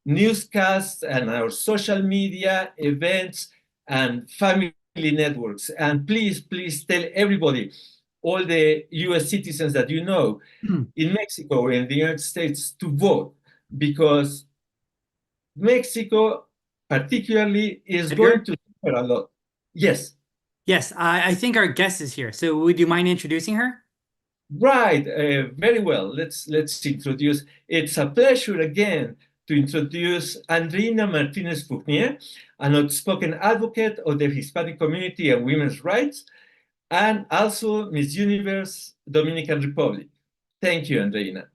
[SPEAKER 18] newscasts and our social media events and family networks. And please tell everybody, all the US citizens that you know in Mexico or in the United States, to vote, because Mexico particularly is going to suffer a lot. Yes.
[SPEAKER 16] Yes, I think our guest is here. So would you mind introducing her?
[SPEAKER 18] Right, very well. Let's introduce. It's a pleasure again to introduce Andreina Martinez Furnier, an outspoken advocate of the Hispanic community and women's rights, and also Miss Universe Dominican Republic. Thank you, Andreina.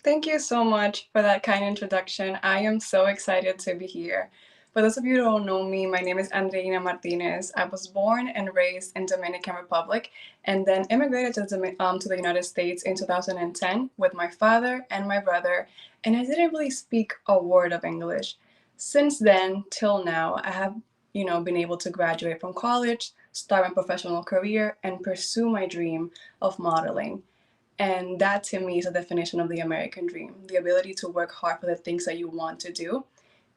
[SPEAKER 2] Thank you so much for that kind introduction. I am so excited to be here. For those of you who don't know me, my name is Andreina Martinez. I was born and raised in Dominican Republic and then immigrated to the United States in 2010 with my father and my brother, and I didn't really speak a word of English. Since then till now, I have been able to graduate from college, start my professional career, and pursue my dream of modeling. And that to me is a definition of the American dream, the ability to work hard for the things that you want to do.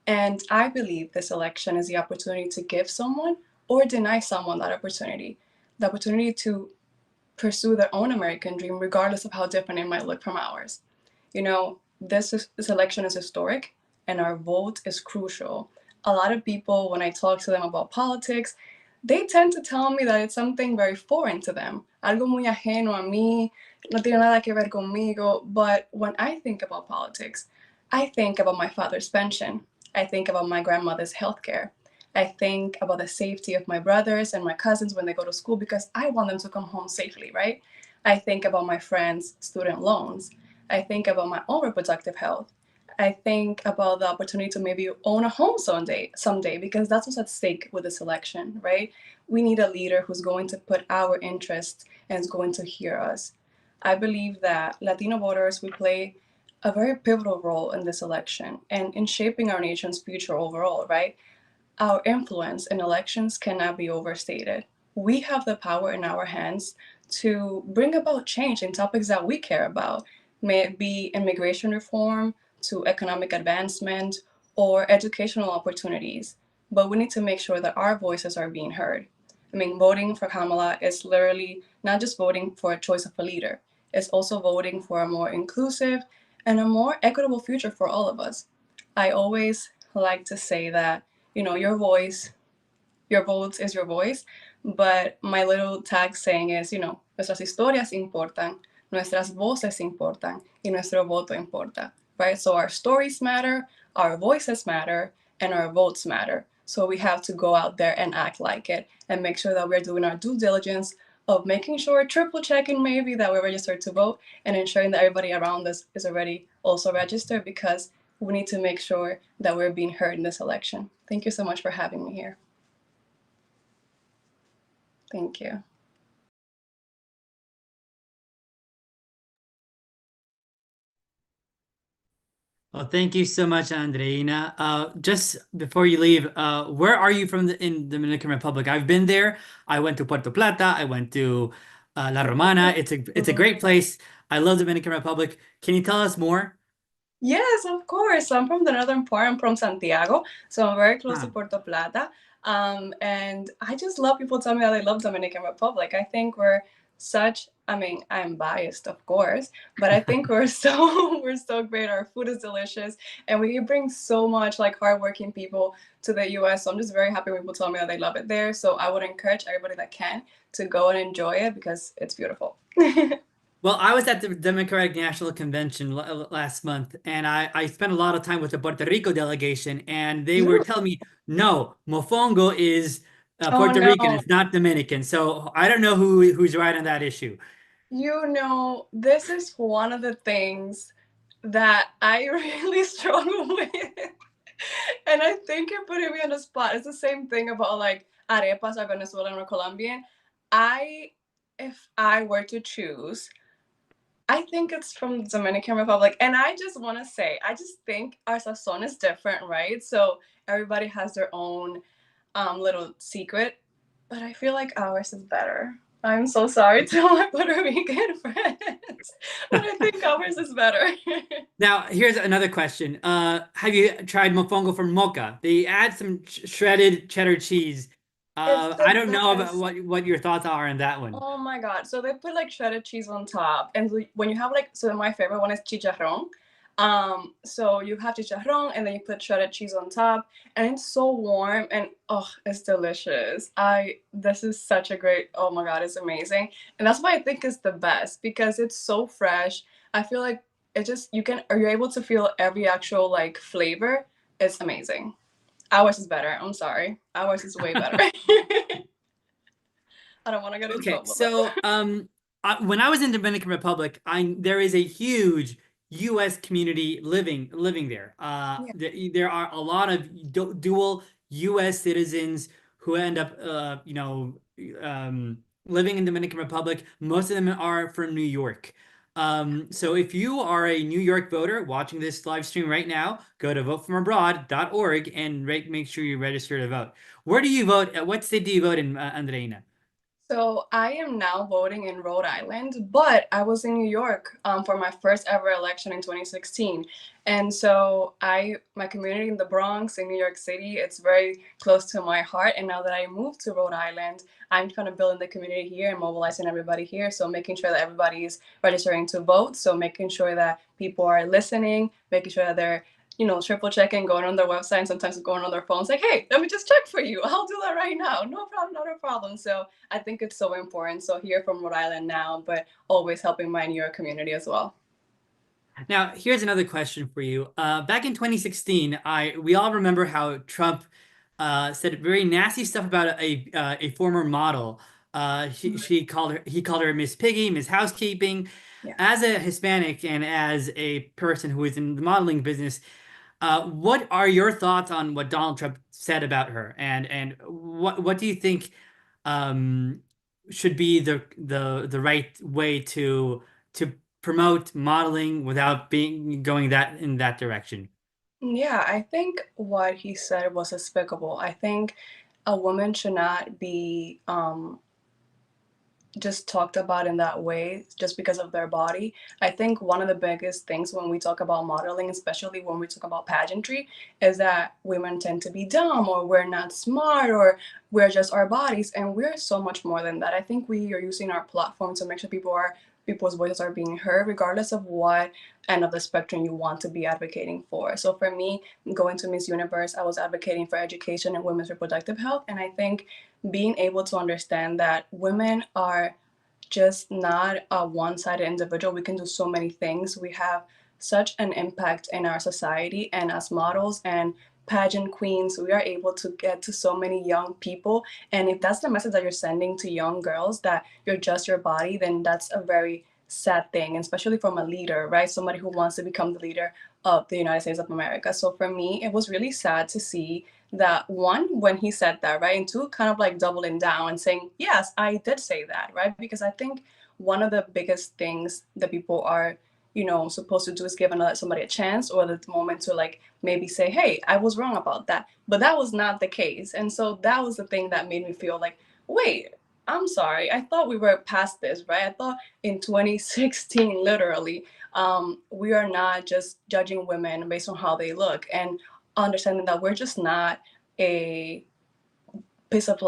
[SPEAKER 2] And I believe this election is the opportunity to give someone or deny someone that opportunity, the opportunity to pursue their own American dream, regardless of how different it might look from ours. This election is historic and our vote is crucial. A lot of people, when I talk to them about politics, they tend to tell me that it's something very foreign to them, algo muy ajeno a mí, no tiene nada que ver conmigo. But when I think about politics, I think about my father's pension. I think about my grandmother's health care. I think about the safety of my brothers and my cousins when they go to school because I want them to come home safely, right? I think about my friends' student loans. I think about my own reproductive health. I think about the opportunity to maybe own a home someday, because that's what's at stake with this election, right? We need a leader who's going to put our interests and is going to hear us. I believe that Latino voters will play a very pivotal role in this election and in shaping our nation's future overall, right? Our influence in elections cannot be overstated. We have the power in our hands to bring about change in topics that we care about, may it be immigration reform, to economic advancement, or educational opportunities. But we need to make sure that our voices are being heard. I mean, voting for Kamala is literally not just voting for a choice of a leader, it's also voting for a more inclusive and a more equitable future for all of us. I always like to say that, you know, your voice, your vote is your voice, but my little tag saying is, you know, nuestras historias importan, nuestras voces importan, y nuestro voto importa, right? So our stories matter, our voices matter, and our votes matter. So we have to go out there and act like it and make sure that we're doing our due diligence of making sure, triple checking maybe that we're registered to vote and ensuring that everybody around us is already also registered, because we need to make sure that we're being heard in this election. Thank you so much for having me here. Thank you.
[SPEAKER 16] Well, thank you so much, Andreina. Just before you leave, where are you from in Dominican Republic? I've been there. I went to Puerto Plata. I went to La Romana. It's a great place. I love Dominican Republic. Can you tell us more?
[SPEAKER 2] Yes, of course. I'm from the northern part. I'm from Santiago, so I'm very close to Puerto Plata. And I just love people tell me that they love Dominican Republic. I think we're such, I mean, I'm biased, of course, but I think we're so great. Our food is delicious, and we bring so much like hardworking people to the US. So I'm just very happy when people tell me that they love it there. So I would encourage everybody that can to go and enjoy it because it's beautiful.
[SPEAKER 16] Well, I was at the Democratic National Convention last month, and I spent a lot of time with the Puerto Rico delegation, and they were telling me, no, Mofongo is Puerto Rican, it's not Dominican. So I don't know who's right on that issue.
[SPEAKER 2] You know, this is one of the things that I really struggle with. And I think you're putting me on the spot. It's the same thing about like arepas are Venezuelan or Colombian. If I were to choose, I think it's from Dominican Republic. And I just want to say, I just think our sazon is different, right? So everybody has their own little secret, but I feel like ours is better. I'm so sorry to my Puerto Rican friends, but I think ours is better.
[SPEAKER 16] Now, here's another question. Have you tried mofongo from Mocha? They add some shredded cheddar cheese. I don't know about what your thoughts are on that one.
[SPEAKER 2] Oh my God. So they put like shredded cheese on top. And when you have like, so my favorite one is chicharrón. So you have chicharrón and then you put shredded cheese on top and it's so warm and oh, it's delicious. This is such a great, oh my God, it's amazing. And that's why I think it's the best because it's so fresh. I feel like you're able to feel every actual like flavor. It's amazing. Ours is better. I'm sorry. Ours is way better. I don't want to get in trouble.
[SPEAKER 16] So when I was in Dominican Republic, there is a huge U.S. community living there. There are a lot of dual U.S. citizens who end up, living in Dominican Republic. Most of them are from New York. So if you are a New York voter watching this live stream right now, go to votefromabroad.org and make sure you register to vote. Where do you vote? What state do you vote in, Andreina?
[SPEAKER 2] So I am now voting in Rhode Island, but I was in New York for my first ever election in 2016. And so my community in the Bronx in New York City, it's very close to my heart. And now that I moved to Rhode Island, I'm trying to build the community here and mobilizing everybody here. So making sure that everybody is registering to vote. So making sure that people are listening, making sure that they're triple checking, going on their website and sometimes going on their phones like, hey, let me just check for you. I'll do that right now. No problem, not a problem. So I think it's so important. So here from Rhode Island now, but always helping my New York community as well.
[SPEAKER 16] Now, here's another question for you. Back in 2016, we all remember how Trump said very nasty stuff about a former model. He called her Miss Piggy, Miss Housekeeping. Yeah. As a Hispanic and as a person who is in the modeling business, what are your thoughts on what Donald Trump said about her, and what do you think should be the right way to promote modeling without going in that direction?
[SPEAKER 2] Yeah, I think what he said was despicable. I think a woman should not be just talked about in that way just because of their body. I think one of the biggest things when we talk about modeling, especially when we talk about pageantry, is that women tend to be dumb, or we're not smart, or we're just our bodies, and we're so much more than that. I think we are using our platform to make sure people's voices are being heard, regardless of what end of the spectrum you want to be advocating for. So for me, going to Miss Universe, I was advocating for education and women's reproductive health. And I think being able to understand that women are just not a one-sided individual. We can do so many things. We have such an impact in our society, and as models and pageant queens, we are able to get to so many young people. And if that's the message that you're sending to young girls, that you're just your body, then that's a very sad thing, especially from a leader, right? Somebody who wants to become the leader of the United States of America. So for me, it was really sad to see that, one, when he said that, right? And two, kind of like doubling down and saying, yes, I did say that, right? Because I think one of the biggest things that people are, supposed to do is give somebody a chance, or the moment to like maybe say, hey, I was wrong about that. But that was not the case. And so that was the thing that made me feel like, wait, I'm sorry. I thought we were past this, right? I thought in 2016, literally, we are not just judging women based on how they look, and understanding that we're just not a piece of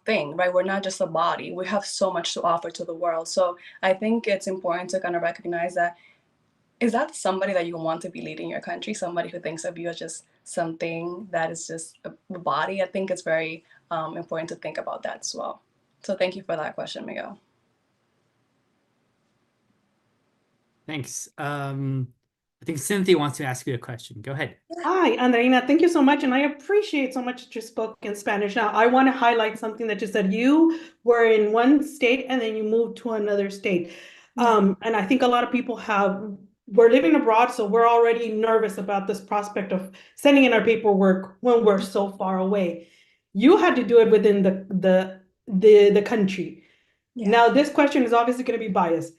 [SPEAKER 2] thing, right? We're not just a body. We have so much to offer to the world. So I think it's important to kind of recognize that, is that somebody that you want to be leading your country? Somebody who thinks of you as just something that is just a body? I think it's very important to think about that as well. So thank you for that question, Miguel.
[SPEAKER 16] Thanks. I think Cynthia wants to ask you a question. Go ahead.
[SPEAKER 19] Hi, Andreina. Thank you so much. And I appreciate so much that you spoke in Spanish. Now, I want to highlight something that you said. You were in one state and then you moved to another state. And I think a lot of people we're living abroad, so we're already nervous about this prospect of sending in our paperwork when we're so far away. You had to do it within the country. Yeah. Now, this question is obviously going to be biased.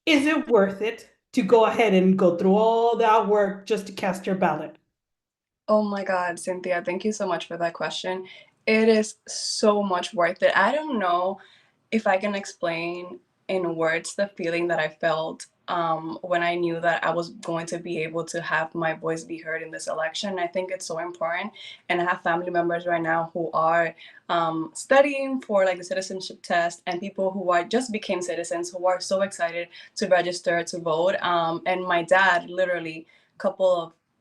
[SPEAKER 19] Is it worth it to go ahead and go through all that work just to cast your ballot?
[SPEAKER 2] Oh my God, Cynthia, thank you so much for that question. It is so much worth it. I don't know if I can explain in words the feeling that I felt when I knew that I was going to be able to have my voice be heard in this election. I think it's so important. And I have family members right now who are studying for the citizenship test, and people who are just became citizens who are so excited to register to vote. And my dad literally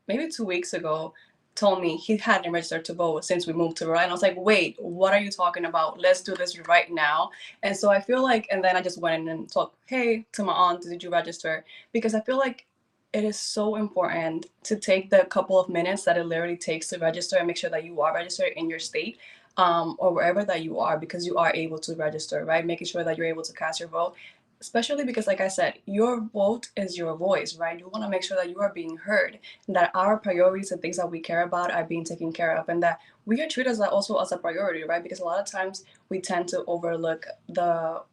[SPEAKER 2] maybe 2 weeks ago told me he hadn't registered to vote since we moved to Rhode Island. I was like, wait, what are you talking about? Let's do this right now. And so I feel like, and then I just went in and talked, hey, to my aunt, did you register? Because I feel like it is so important to take the couple of minutes that it literally takes to register and make sure that you are registered in your state or wherever that you are, because you are able to register, right? Making sure that you're able to cast your vote. Especially because, like I said, your vote is your voice, right? You want to make sure that you are being heard, and that our priorities and things that we care about are being taken care of, and that we are treated also as a priority, right? Because a lot of times we tend to overlook the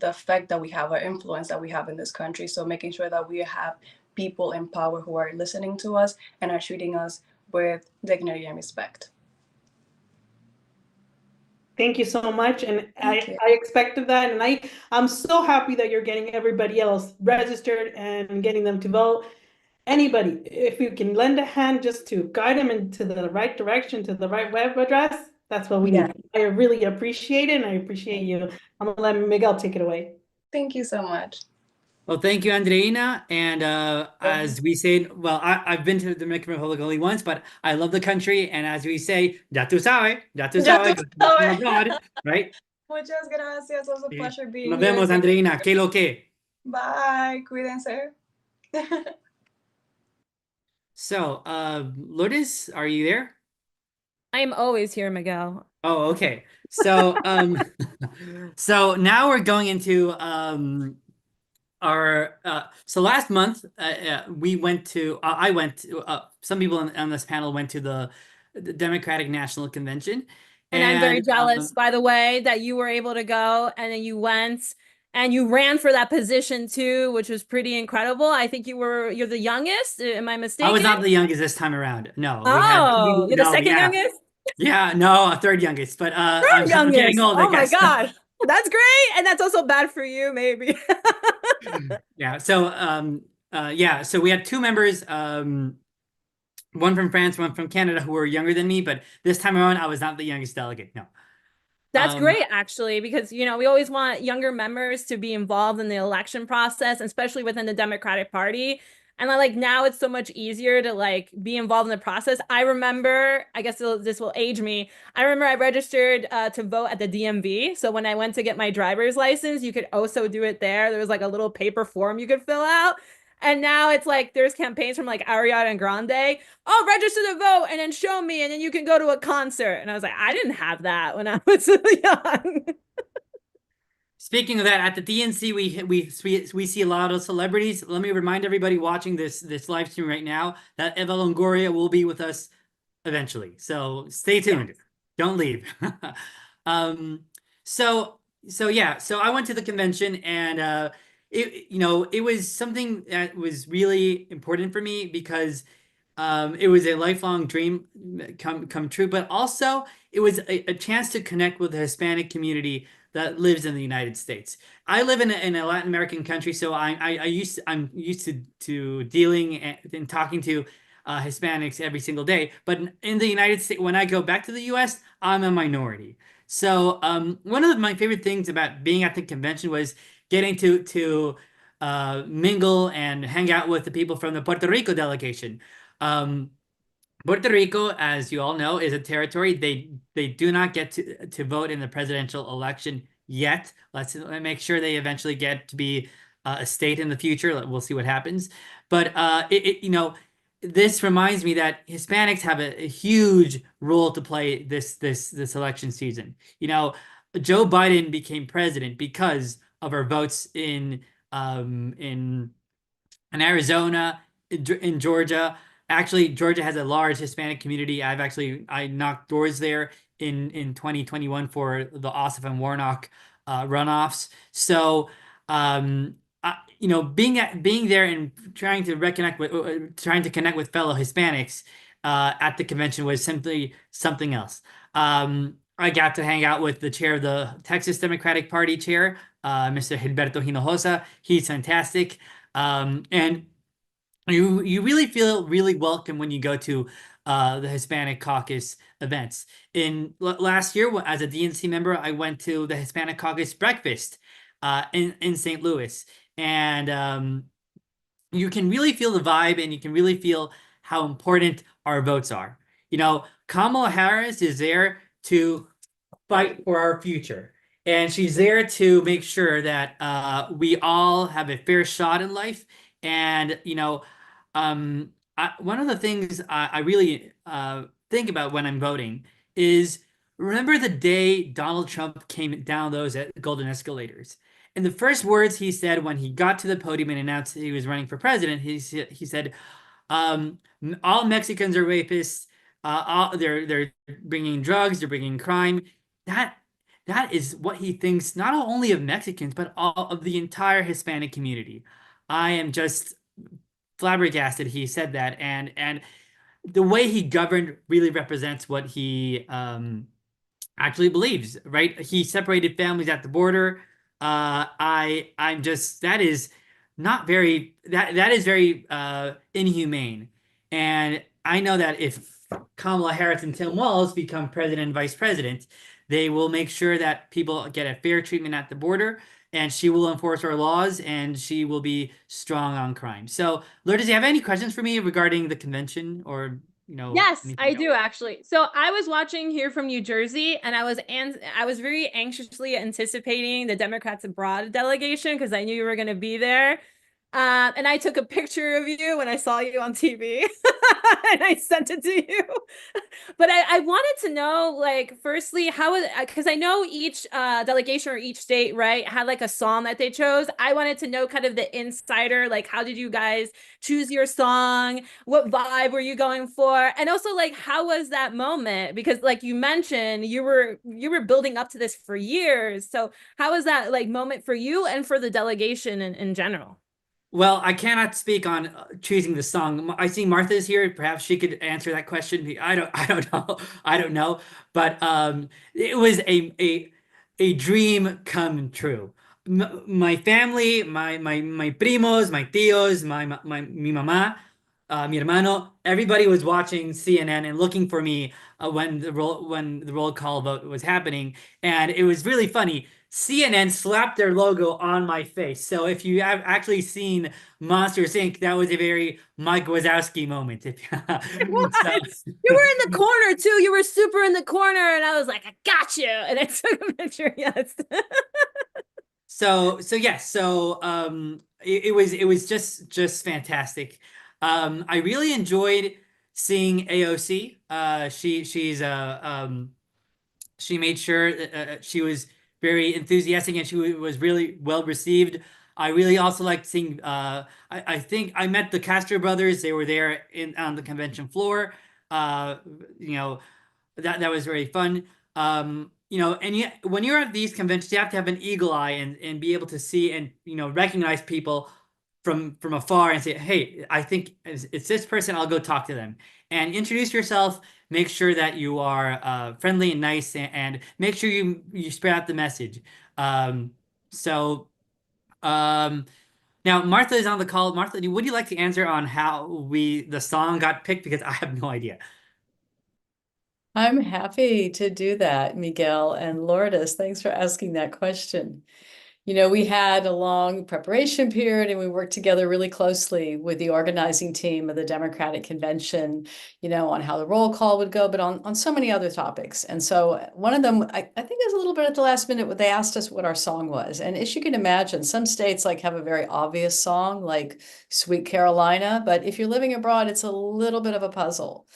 [SPEAKER 2] effect that we have, or influence that we have in this country. So making sure that we have people in power who are listening to us and are treating us with dignity and respect.
[SPEAKER 19] Thank you so much. And I expected that. And I'm so happy that you're getting everybody else registered and getting them to vote. Anybody, if you can lend a hand just to guide them into the right direction, to the right web address, that's what we need. I really appreciate it. And I appreciate you. I'm going to let Miguel take it away.
[SPEAKER 2] Thank you so much.
[SPEAKER 16] Well, thank you, Andreina. And as we say, well, I've been to the Dominican Republic only once, but I love the country. And as we say, ya tú sabes, right?
[SPEAKER 2] Muchas gracias. It was a pleasure being
[SPEAKER 16] Nos
[SPEAKER 2] here.
[SPEAKER 16] vemos, Andreina. Que lo que.
[SPEAKER 2] Bye. Cuídense.
[SPEAKER 16] So, Lourdes, are you there?
[SPEAKER 20] I am always here, Miguel.
[SPEAKER 16] Oh, okay. So, so now we're going into so last month we went to some people on this panel went to the Democratic National Convention,
[SPEAKER 20] and I'm very jealous, by the way, that you were able to go, and then you went and you ran for that position too, which was pretty incredible. I think you're the youngest. Am I mistaken?
[SPEAKER 16] I was not the youngest this time around. No.
[SPEAKER 20] You're the second youngest?
[SPEAKER 16] Yeah, no, third youngest, but I'm getting old, I guess.
[SPEAKER 20] Oh my God. That's great, and that's also bad for you, maybe.
[SPEAKER 16] Yeah. So yeah. So we had two members, one from France, one from Canada, who were younger than me. But this time around, I was not the youngest delegate. No.
[SPEAKER 20] That's great, actually, because we always want younger members to be involved in the election process, especially within the Democratic Party. And like now it's so much easier to like be involved in the process. I remember, I guess this will age me. I remember I registered to vote at the DMV. So when I went to get my driver's license, you could also do it there. There was like a little paper form you could fill out. And now it's like there's campaigns from like Ariana Grande. Oh, register to vote and then show me, and then you can go to a concert. And I was like, I didn't have that when I was young.
[SPEAKER 16] Speaking of that, at the DNC, we see a lot of celebrities. Let me remind everybody watching this live stream right now that Eva Longoria will be with us eventually. So stay tuned. Yes. Don't leave. So yeah. So I went to the convention, and it was something that was really important for me because it was a lifelong dream come true, but also it was a chance to connect with the Hispanic community that lives in the United States. I live in a Latin American country, so I'm used to dealing and talking to Hispanics every single day. But in the United States, when I go back to the U.S., I'm a minority. So one of my favorite things about being at the convention was getting to mingle and hang out with the people from the Puerto Rico delegation. Puerto Rico, as you all know, is a territory. They do not get to vote in the presidential election yet. Let's make sure they eventually get to be a state in the future. We'll see what happens. But this reminds me that Hispanics have a huge role to play this election season. Joe Biden became president because of our votes in Arizona, in Georgia. Actually, Georgia has a large Hispanic community. I knocked doors there in 2021 for the Ossoff and Warnock runoffs. So, being there and trying to connect with fellow Hispanics at the convention was simply something else. I got to hang out with the chair of the Texas Democratic Party chair, Mr. Gilberto Hinojosa. He's fantastic. And you really feel really welcome when you go to the Hispanic Caucus events. Last year, as a DNC member, I went to the Hispanic Caucus breakfast in St. Louis, and you can really feel the vibe, and you can really feel how important our votes are. Kamala Harris is there to fight for our future, and she's there to make sure that we all have a fair shot in life. And one of the things I really think about when I'm voting is remember the day Donald Trump came down those golden escalators. And the first words he said when he got to the podium and announced he was running for president, he said, all Mexicans are rapists. They're bringing drugs, they're bringing crime. That is what he thinks, not only of Mexicans, but all of the entire Hispanic community. I am just flabbergasted he said that, and the way he governed really represents what he actually believes, right? He separated families at the border. I'm just, that is not very, that is very inhumane. And I know that if Kamala Harris and Tim Walz become president and vice president, they will make sure that people get a fair treatment at the border, and she will enforce our laws, and she will be strong on crime. So, Lourdes, do you have any questions for me regarding the convention, or
[SPEAKER 20] Yes, I do actually. So I was watching here from New Jersey, and I was very anxiously anticipating the Democrats abroad delegation because I knew you were going to be there. And I took a picture of you when I saw you on TV and I sent it to you. But I wanted to know, like, firstly, how is, because I know each delegation or each state, right, had like a song that they chose. I wanted to know kind of the insider, like, how did you guys choose your song? What vibe were you going for? And also, like, how was that moment? Because like you mentioned, you were building up to this for years. So how was that like moment for you and for the delegation in general?
[SPEAKER 16] Well, I cannot speak on choosing the song. I see Martha is here. Perhaps she could answer that question. I don't know. I don't know. But it was a dream come true. My family, my primos, my tíos, mi mamá, mi hermano, everybody was watching CNN and looking for me when the roll call vote was happening, and it was really funny. CNN slapped their logo on my face. So if you have actually seen Monsters Inc., that was a very Mike Wazowski moment.
[SPEAKER 20] You were in the corner too. You were super in the corner, and I was like, I got you. And I took a picture. Yes.
[SPEAKER 16] It was just fantastic. I really enjoyed seeing AOC. She made sure that she was very enthusiastic and she was really well received. I really also liked seeing. I think I met the Castro brothers. They were there on the convention floor. You know, that was very fun. You know, and when you're at these conventions, you have to have an eagle eye and be able to see and recognize people from afar and say, hey, I think it's this person. I'll go talk to them and introduce yourself. Make sure that you are friendly and nice, and make sure you spread out the message. So now Martha is on the call. Martha, would you like to answer on how the song got picked? Because I have no idea.
[SPEAKER 14] I'm happy to do that, Miguel and Lourdes. Thanks for asking that question. We had a long preparation period and we worked together really closely with the organizing team of the Democratic Convention, on how the roll call would go, but on so many other topics. And so one of them, I think it was a little bit at the last minute, they asked us what our song was. And as you can imagine, some states have a very obvious song like Sweet Carolina, but if you're living abroad, it's a little bit of a puzzle.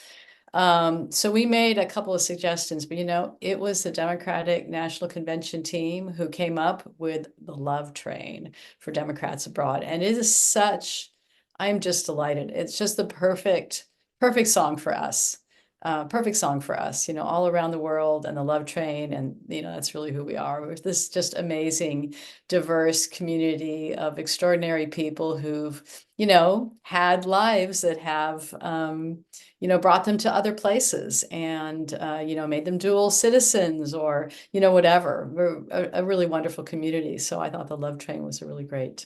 [SPEAKER 14] So we made a couple of suggestions, but it was the Democratic National Convention team who came up with the Love Train for Democrats Abroad. And it is I'm just delighted. It's just the perfect song for us. Perfect song for us, all around the world, and the Love Train. And, that's really who we are. We're this just amazing, diverse community of extraordinary people who've, had lives that have, brought them to other places and, made them dual citizens or, whatever. We're a really wonderful community. So I thought the Love Train was a really great.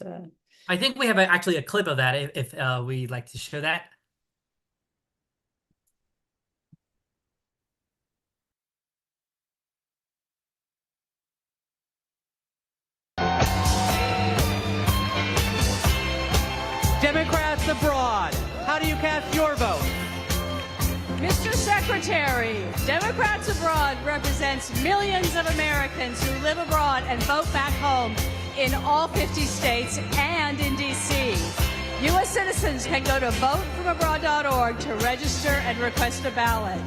[SPEAKER 16] I think we have actually a clip of that if we'd like to show that.
[SPEAKER 1] Democrats abroad, how do you cast your vote?
[SPEAKER 4] Mr. Secretary, Democrats Abroad represents millions of Americans who live abroad and vote back home in all 50 states and in D.C. U.S. citizens can go to votefromabroad.org to register and request a ballot.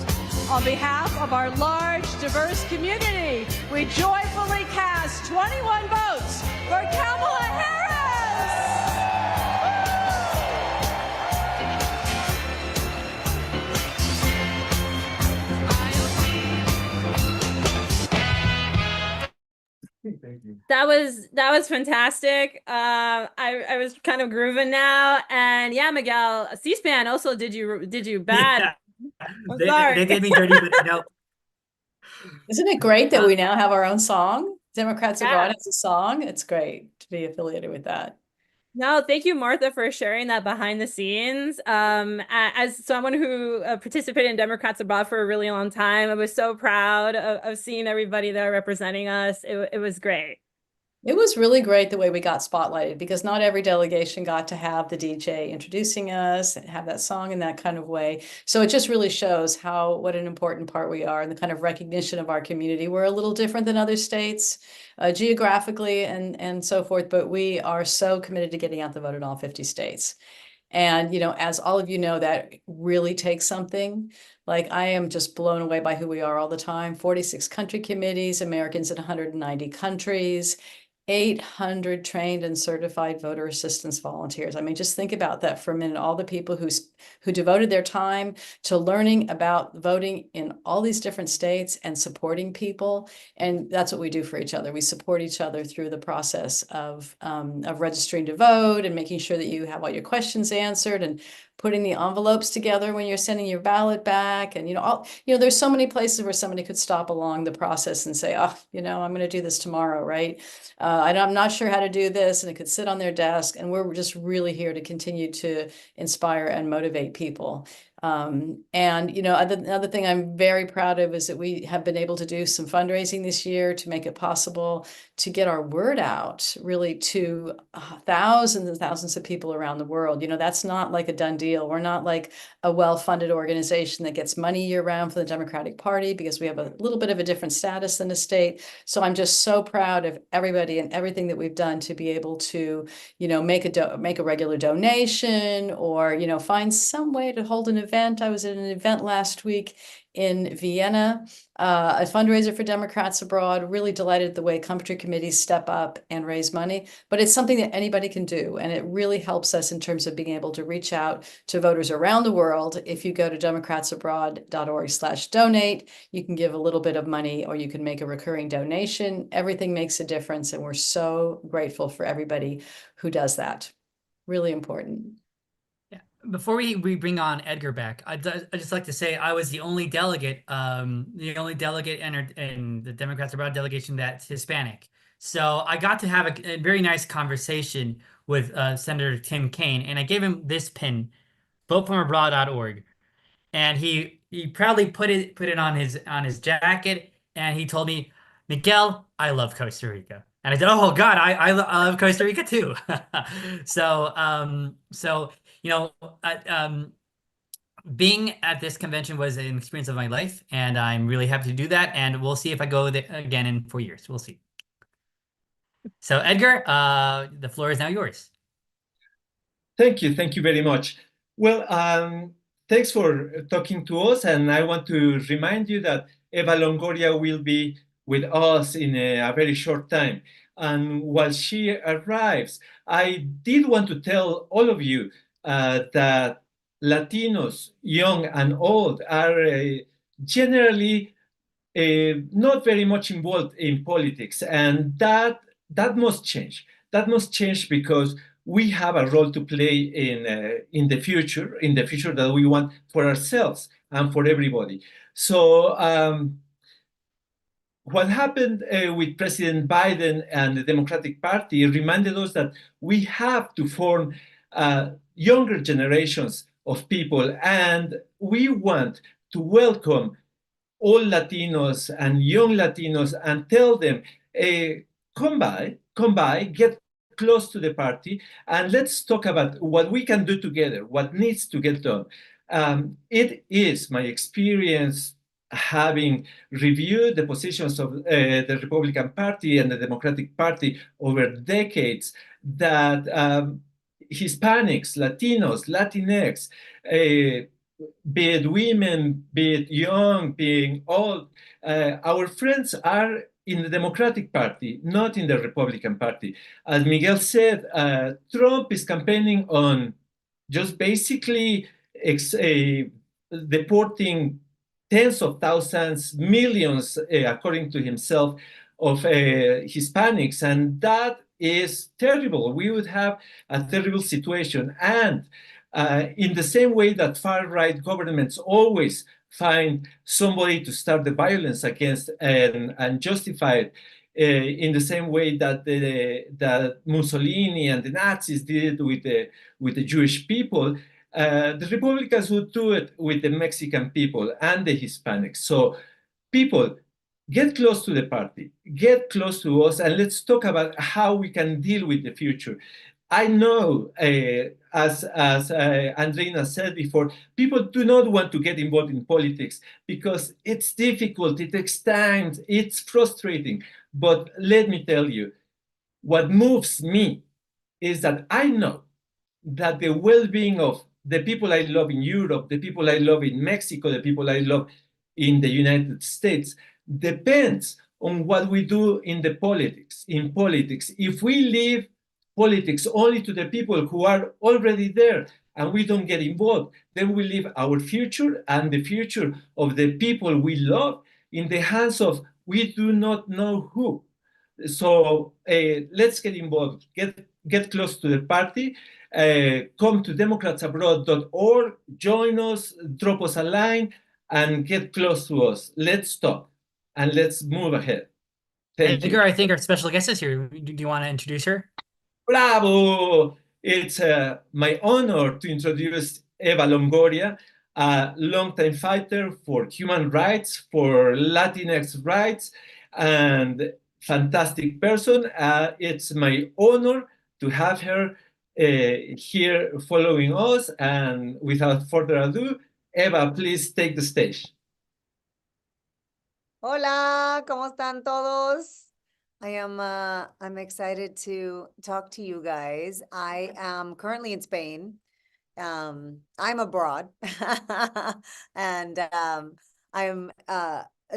[SPEAKER 4] On behalf of our large, diverse community, we joyfully cast 21 votes for Kamala Harris!
[SPEAKER 20] That was fantastic. I was kind of grooving now, and yeah, Miguel, C-SPAN also did you bad.
[SPEAKER 16] Yeah.
[SPEAKER 20] Sorry.
[SPEAKER 16] They did me dirty, but no.
[SPEAKER 14] Isn't it great that we now have our own song? Democrats Abroad has a song. It's great to be affiliated with that.
[SPEAKER 20] No, thank you, Martha, for sharing that behind the scenes. As someone who participated in Democrats Abroad for a really long time, I was so proud of seeing everybody there representing us. It was great.
[SPEAKER 14] It was really great the way we got spotlighted, because not every delegation got to have the DJ introducing us and have that song in that kind of way. So it just really shows what an important part we are, and the kind of recognition of our community. We're a little different than other states geographically and so forth, but we are so committed to getting out the vote in all 50 states. And, as all of you know, that really takes something. I am just blown away by who we are all the time. 46 country committees, Americans in 190 countries, 800 trained and certified voter assistance volunteers. I mean, just think about that for a minute. All the people who devoted their time to learning about voting in all these different states and supporting people. And that's what we do for each other. We support each other through the process of registering to vote and making sure that you have all your questions answered. And putting the envelopes together when you're sending your ballot back. And, there's so many places where somebody could stop along the process and say, oh, I'm going to do this tomorrow, right? I'm not sure how to do this, and it could sit on their desk. And we're just really here to continue to inspire and motivate people. Another thing I'm very proud of is that we have been able to do some fundraising this year to make it possible to get our word out really to thousands and thousands of people around the world. That's not like a done deal. We're not like a well-funded organization that gets money year-round for the Democratic Party, because we have a little bit of a different status than the state. So I'm just so proud of everybody and everything that we've done to be able to, make a regular donation, or, find some way to hold an event. I was at an event last week in Vienna, a fundraiser for Democrats abroad. Really delighted the way country committees step up and raise money, but it's something that anybody can do. And it really helps us in terms of being able to reach out to voters around the world. If you go to democratsabroad.org/donate, you can give a little bit of money, or you can make a recurring donation. Everything makes a difference. And we're so grateful for everybody who does that. Really important.
[SPEAKER 16] Before we bring on Edgar back, I'd just like to say I was the only delegate in the Democrats Abroad delegation that's Hispanic. So I got to have a very nice conversation with Senator Tim Kaine, and I gave him this pin, votefromabroad.org, and he proudly put it on his jacket, and he told me, Miguel, I love Costa Rica. And I said, oh God, I love Costa Rica too. Being at this convention was an experience of my life, and I'm really happy to do that. And we'll see if I go there again in 4 years. We'll see. So Edgar, the floor is now yours.
[SPEAKER 18] Thank you very much. Well, thanks for talking to us, and I want to remind you that Eva Longoria will be with us in a very short time. And while she arrives, I did want to tell all of you that Latinos, young and old, are generally not very much involved in politics, and that must change. That must change, because we have a role to play in the future that we want for ourselves and for everybody. So what happened with President Biden and the Democratic Party reminded us that we have to form younger generations of people, and we want to welcome all Latinos and young Latinos and tell them, come by, get close to the party, and let's talk about what we can do together, what needs to get done. It is my experience, having reviewed the positions of the Republican Party and the Democratic Party over decades, that Hispanics, Latinos, Latinx, be it women, be it young, being old, our friends are in the Democratic Party, not in the Republican Party. As Miguel said, Trump is campaigning on just basically deporting tens of thousands, millions, according to himself, of Hispanics, and that is terrible. We would have a terrible situation. And in the same way that far-right governments always find somebody to start the violence against and justify it, in the same way that that Mussolini and the Nazis did with the Jewish people, the Republicans would do it with the Mexican people and the Hispanics. So people, get close to the party, get close to us, and let's talk about how we can deal with the future. I know, as Andreina said before, people do not want to get involved in politics because it's difficult, it takes time, it's frustrating. But let me tell you, what moves me is that I know that the well-being of the people I love in Europe, the people I love in Mexico, the people I love in the United States, depends on what we do in politics. If we leave politics only to the people who are already there and we don't get involved, then we leave our future and the future of the people we love in the hands of we do not know who. So let's get involved, get get close to the party. Come to democratsabroad.org, join us, drop us a line, and get close to us. Let's talk and let's move ahead. Thank
[SPEAKER 16] Edgar,
[SPEAKER 18] you.
[SPEAKER 16] I think our special guest is here. Do you want to introduce her?
[SPEAKER 18] Bravo! It's my honor to introduce Eva Longoria, a longtime fighter for human rights, for Latinx rights, and fantastic person. It's my honor to have her here following us. And without further ado, Eva, please take the stage.
[SPEAKER 6] Hola, ¿cómo están todos? I'm excited to talk to you guys. I am currently in Spain. I'm abroad, and I'm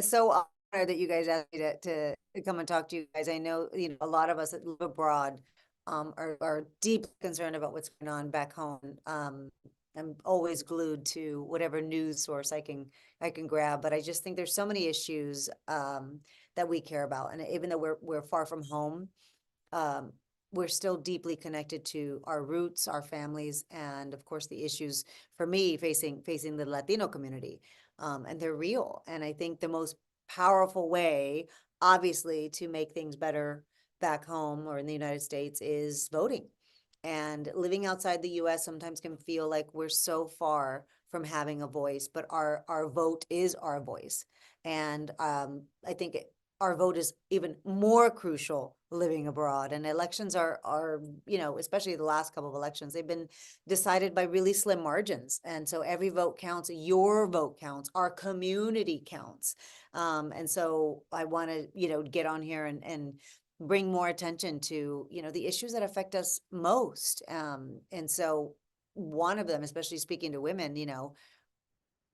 [SPEAKER 6] so honored that you guys asked me to come and talk to you guys. I know, a lot of us that live abroad are deeply concerned about what's going on back home. I'm always glued to whatever news source I can grab, but I just think there's so many issues that we care about, and even though we're far from home, we're still deeply connected to our roots, our families, and of course the issues for me facing the Latino community, and they're real. And I think the most powerful way, obviously, to make things better back home or in the United States is voting. And living outside the US sometimes can feel like we're so far from having a voice, but our vote is our voice. And I think our vote is even more crucial living abroad. And elections are, especially the last couple of elections, they've been decided by really slim margins. And so every vote counts, your vote counts, our community counts. And so I want to, get on here and bring more attention to, the issues that affect us most. And so one of them, especially speaking to women,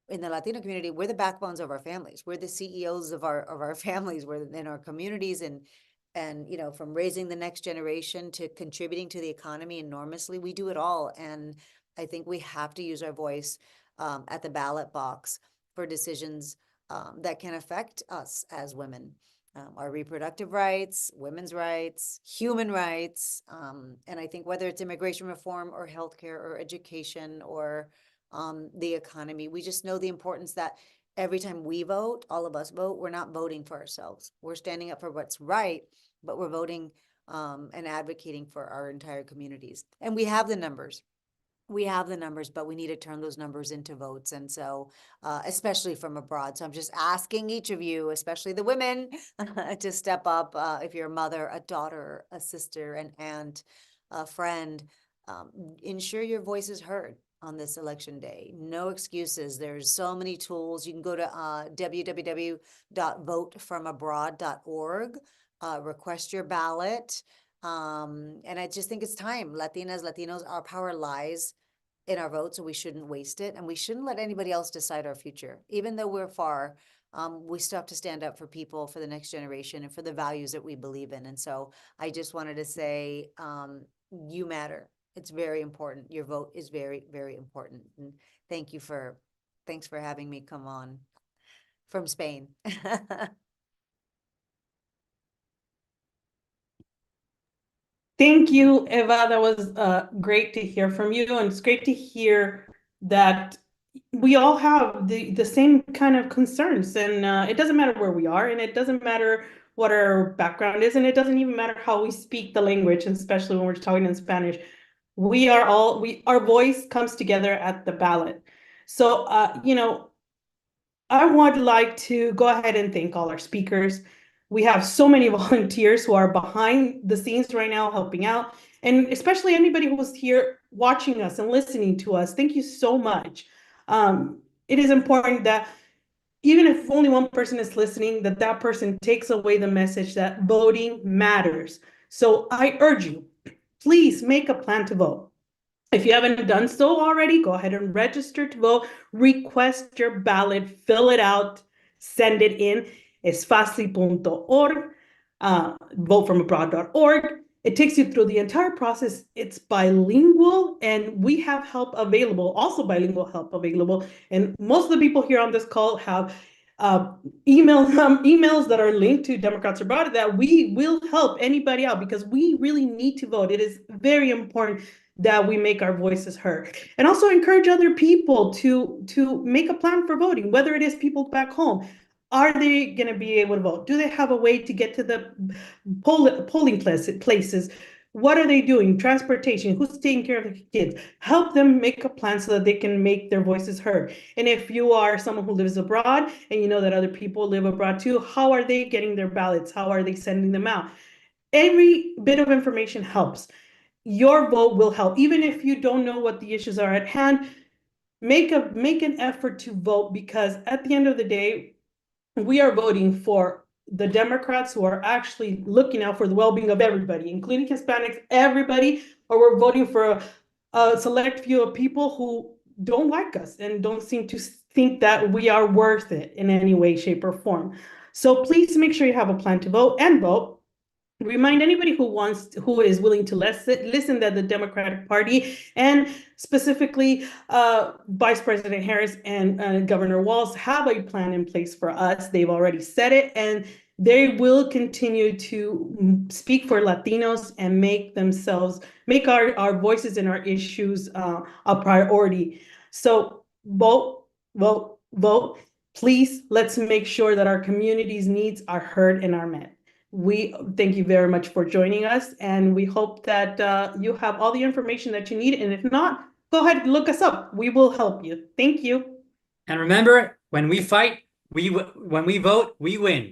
[SPEAKER 6] in the Latino community, we're the backbones of our families. We're the CEOs of our families. We're in our communities, and from raising the next generation to contributing to the economy enormously, we do it all. And I think we have to use our voice at the ballot box for decisions that can affect us as women. Our reproductive rights, women's rights, human rights. And I think whether it's immigration reform or healthcare or education or the economy, we just know the importance that every time we vote, all of us vote, we're not voting for ourselves. We're standing up for what's right, but we're voting and advocating for our entire communities. And we have the numbers. But we need to turn those numbers into votes. And so, especially from abroad. So I'm just asking each of you, especially the women, to step up. If you're a mother, a daughter, a sister, an aunt, a friend, ensure your voice is heard on this election day. No excuses. There's so many tools. You can go to www.votefromabroad.org, request your ballot. And I just think it's time. Latinas, Latinos, our power lies in our vote, so we shouldn't waste it, and we shouldn't let anybody else decide our future. Even though we're far, we still have to stand up for people, for the next generation, and for the values that we believe in. And so I just wanted to say, you matter. It's very important. Your vote is very, very important. And thanks for having me come on from Spain.
[SPEAKER 19] Thank you, Eva. That was great to hear from you. And it's great to hear that we all have the same kind of concerns. And it doesn't matter where we are, and it doesn't matter what our background is, and it doesn't even matter how we speak the language, and especially when we're talking in Spanish. Our voice comes together at the ballot. So, I would like to go ahead and thank all our speakers. We have so many volunteers who are behind the scenes right now helping out, and especially anybody who's here watching us and listening to us. Thank you so much. It is important that even if only one person is listening, that person takes away the message that voting matters. So I urge you, please make a plan to vote. If you haven't done so already, go ahead and register to vote, request your ballot, fill it out, send it in. It's fácil.org, votefromabroad.org. It takes you through the entire process. It's bilingual, and we have help available, also bilingual help available. And most of the people here on this call have emails that are linked to Democrats Abroad, that we will help anybody out, because we really need to vote. It is very important that we make our voices heard, and also encourage other people to make a plan for voting, whether it is people back home. Are they going to be able to vote? Do they have a way to get to the polling places? What are they doing? Transportation, who's taking care of the kids? Help them make a plan so that they can make their voices heard. And if you are someone who lives abroad and you know that other people live abroad too, how are they getting their ballots? How are they sending them out? Every bit of information helps. Your vote will help. Even if you don't know what the issues are at hand, make an effort to vote, because at the end of the day, we are voting for the Democrats who are actually looking out for the well-being of everybody, including Hispanics, everybody, or we're voting for a select few of people who don't like us and don't seem to think that we are worth it in any way, shape, or form. So please make sure you have a plan to vote and vote. Remind anybody who is willing to listen that the Democratic Party, and specifically Vice President Harris and Governor Walz, have a plan in place for us. They've already said it, and they will continue to speak for Latinos and make our voices and our issues a priority. So vote, vote, vote. Please, let's make sure that our community's needs are heard and are met. We thank you very much for joining us, and we hope that you have all the information that you need. And if not, go ahead and look us up. We will help you. Thank you.
[SPEAKER 16] And remember, when we fight, when we vote, we win.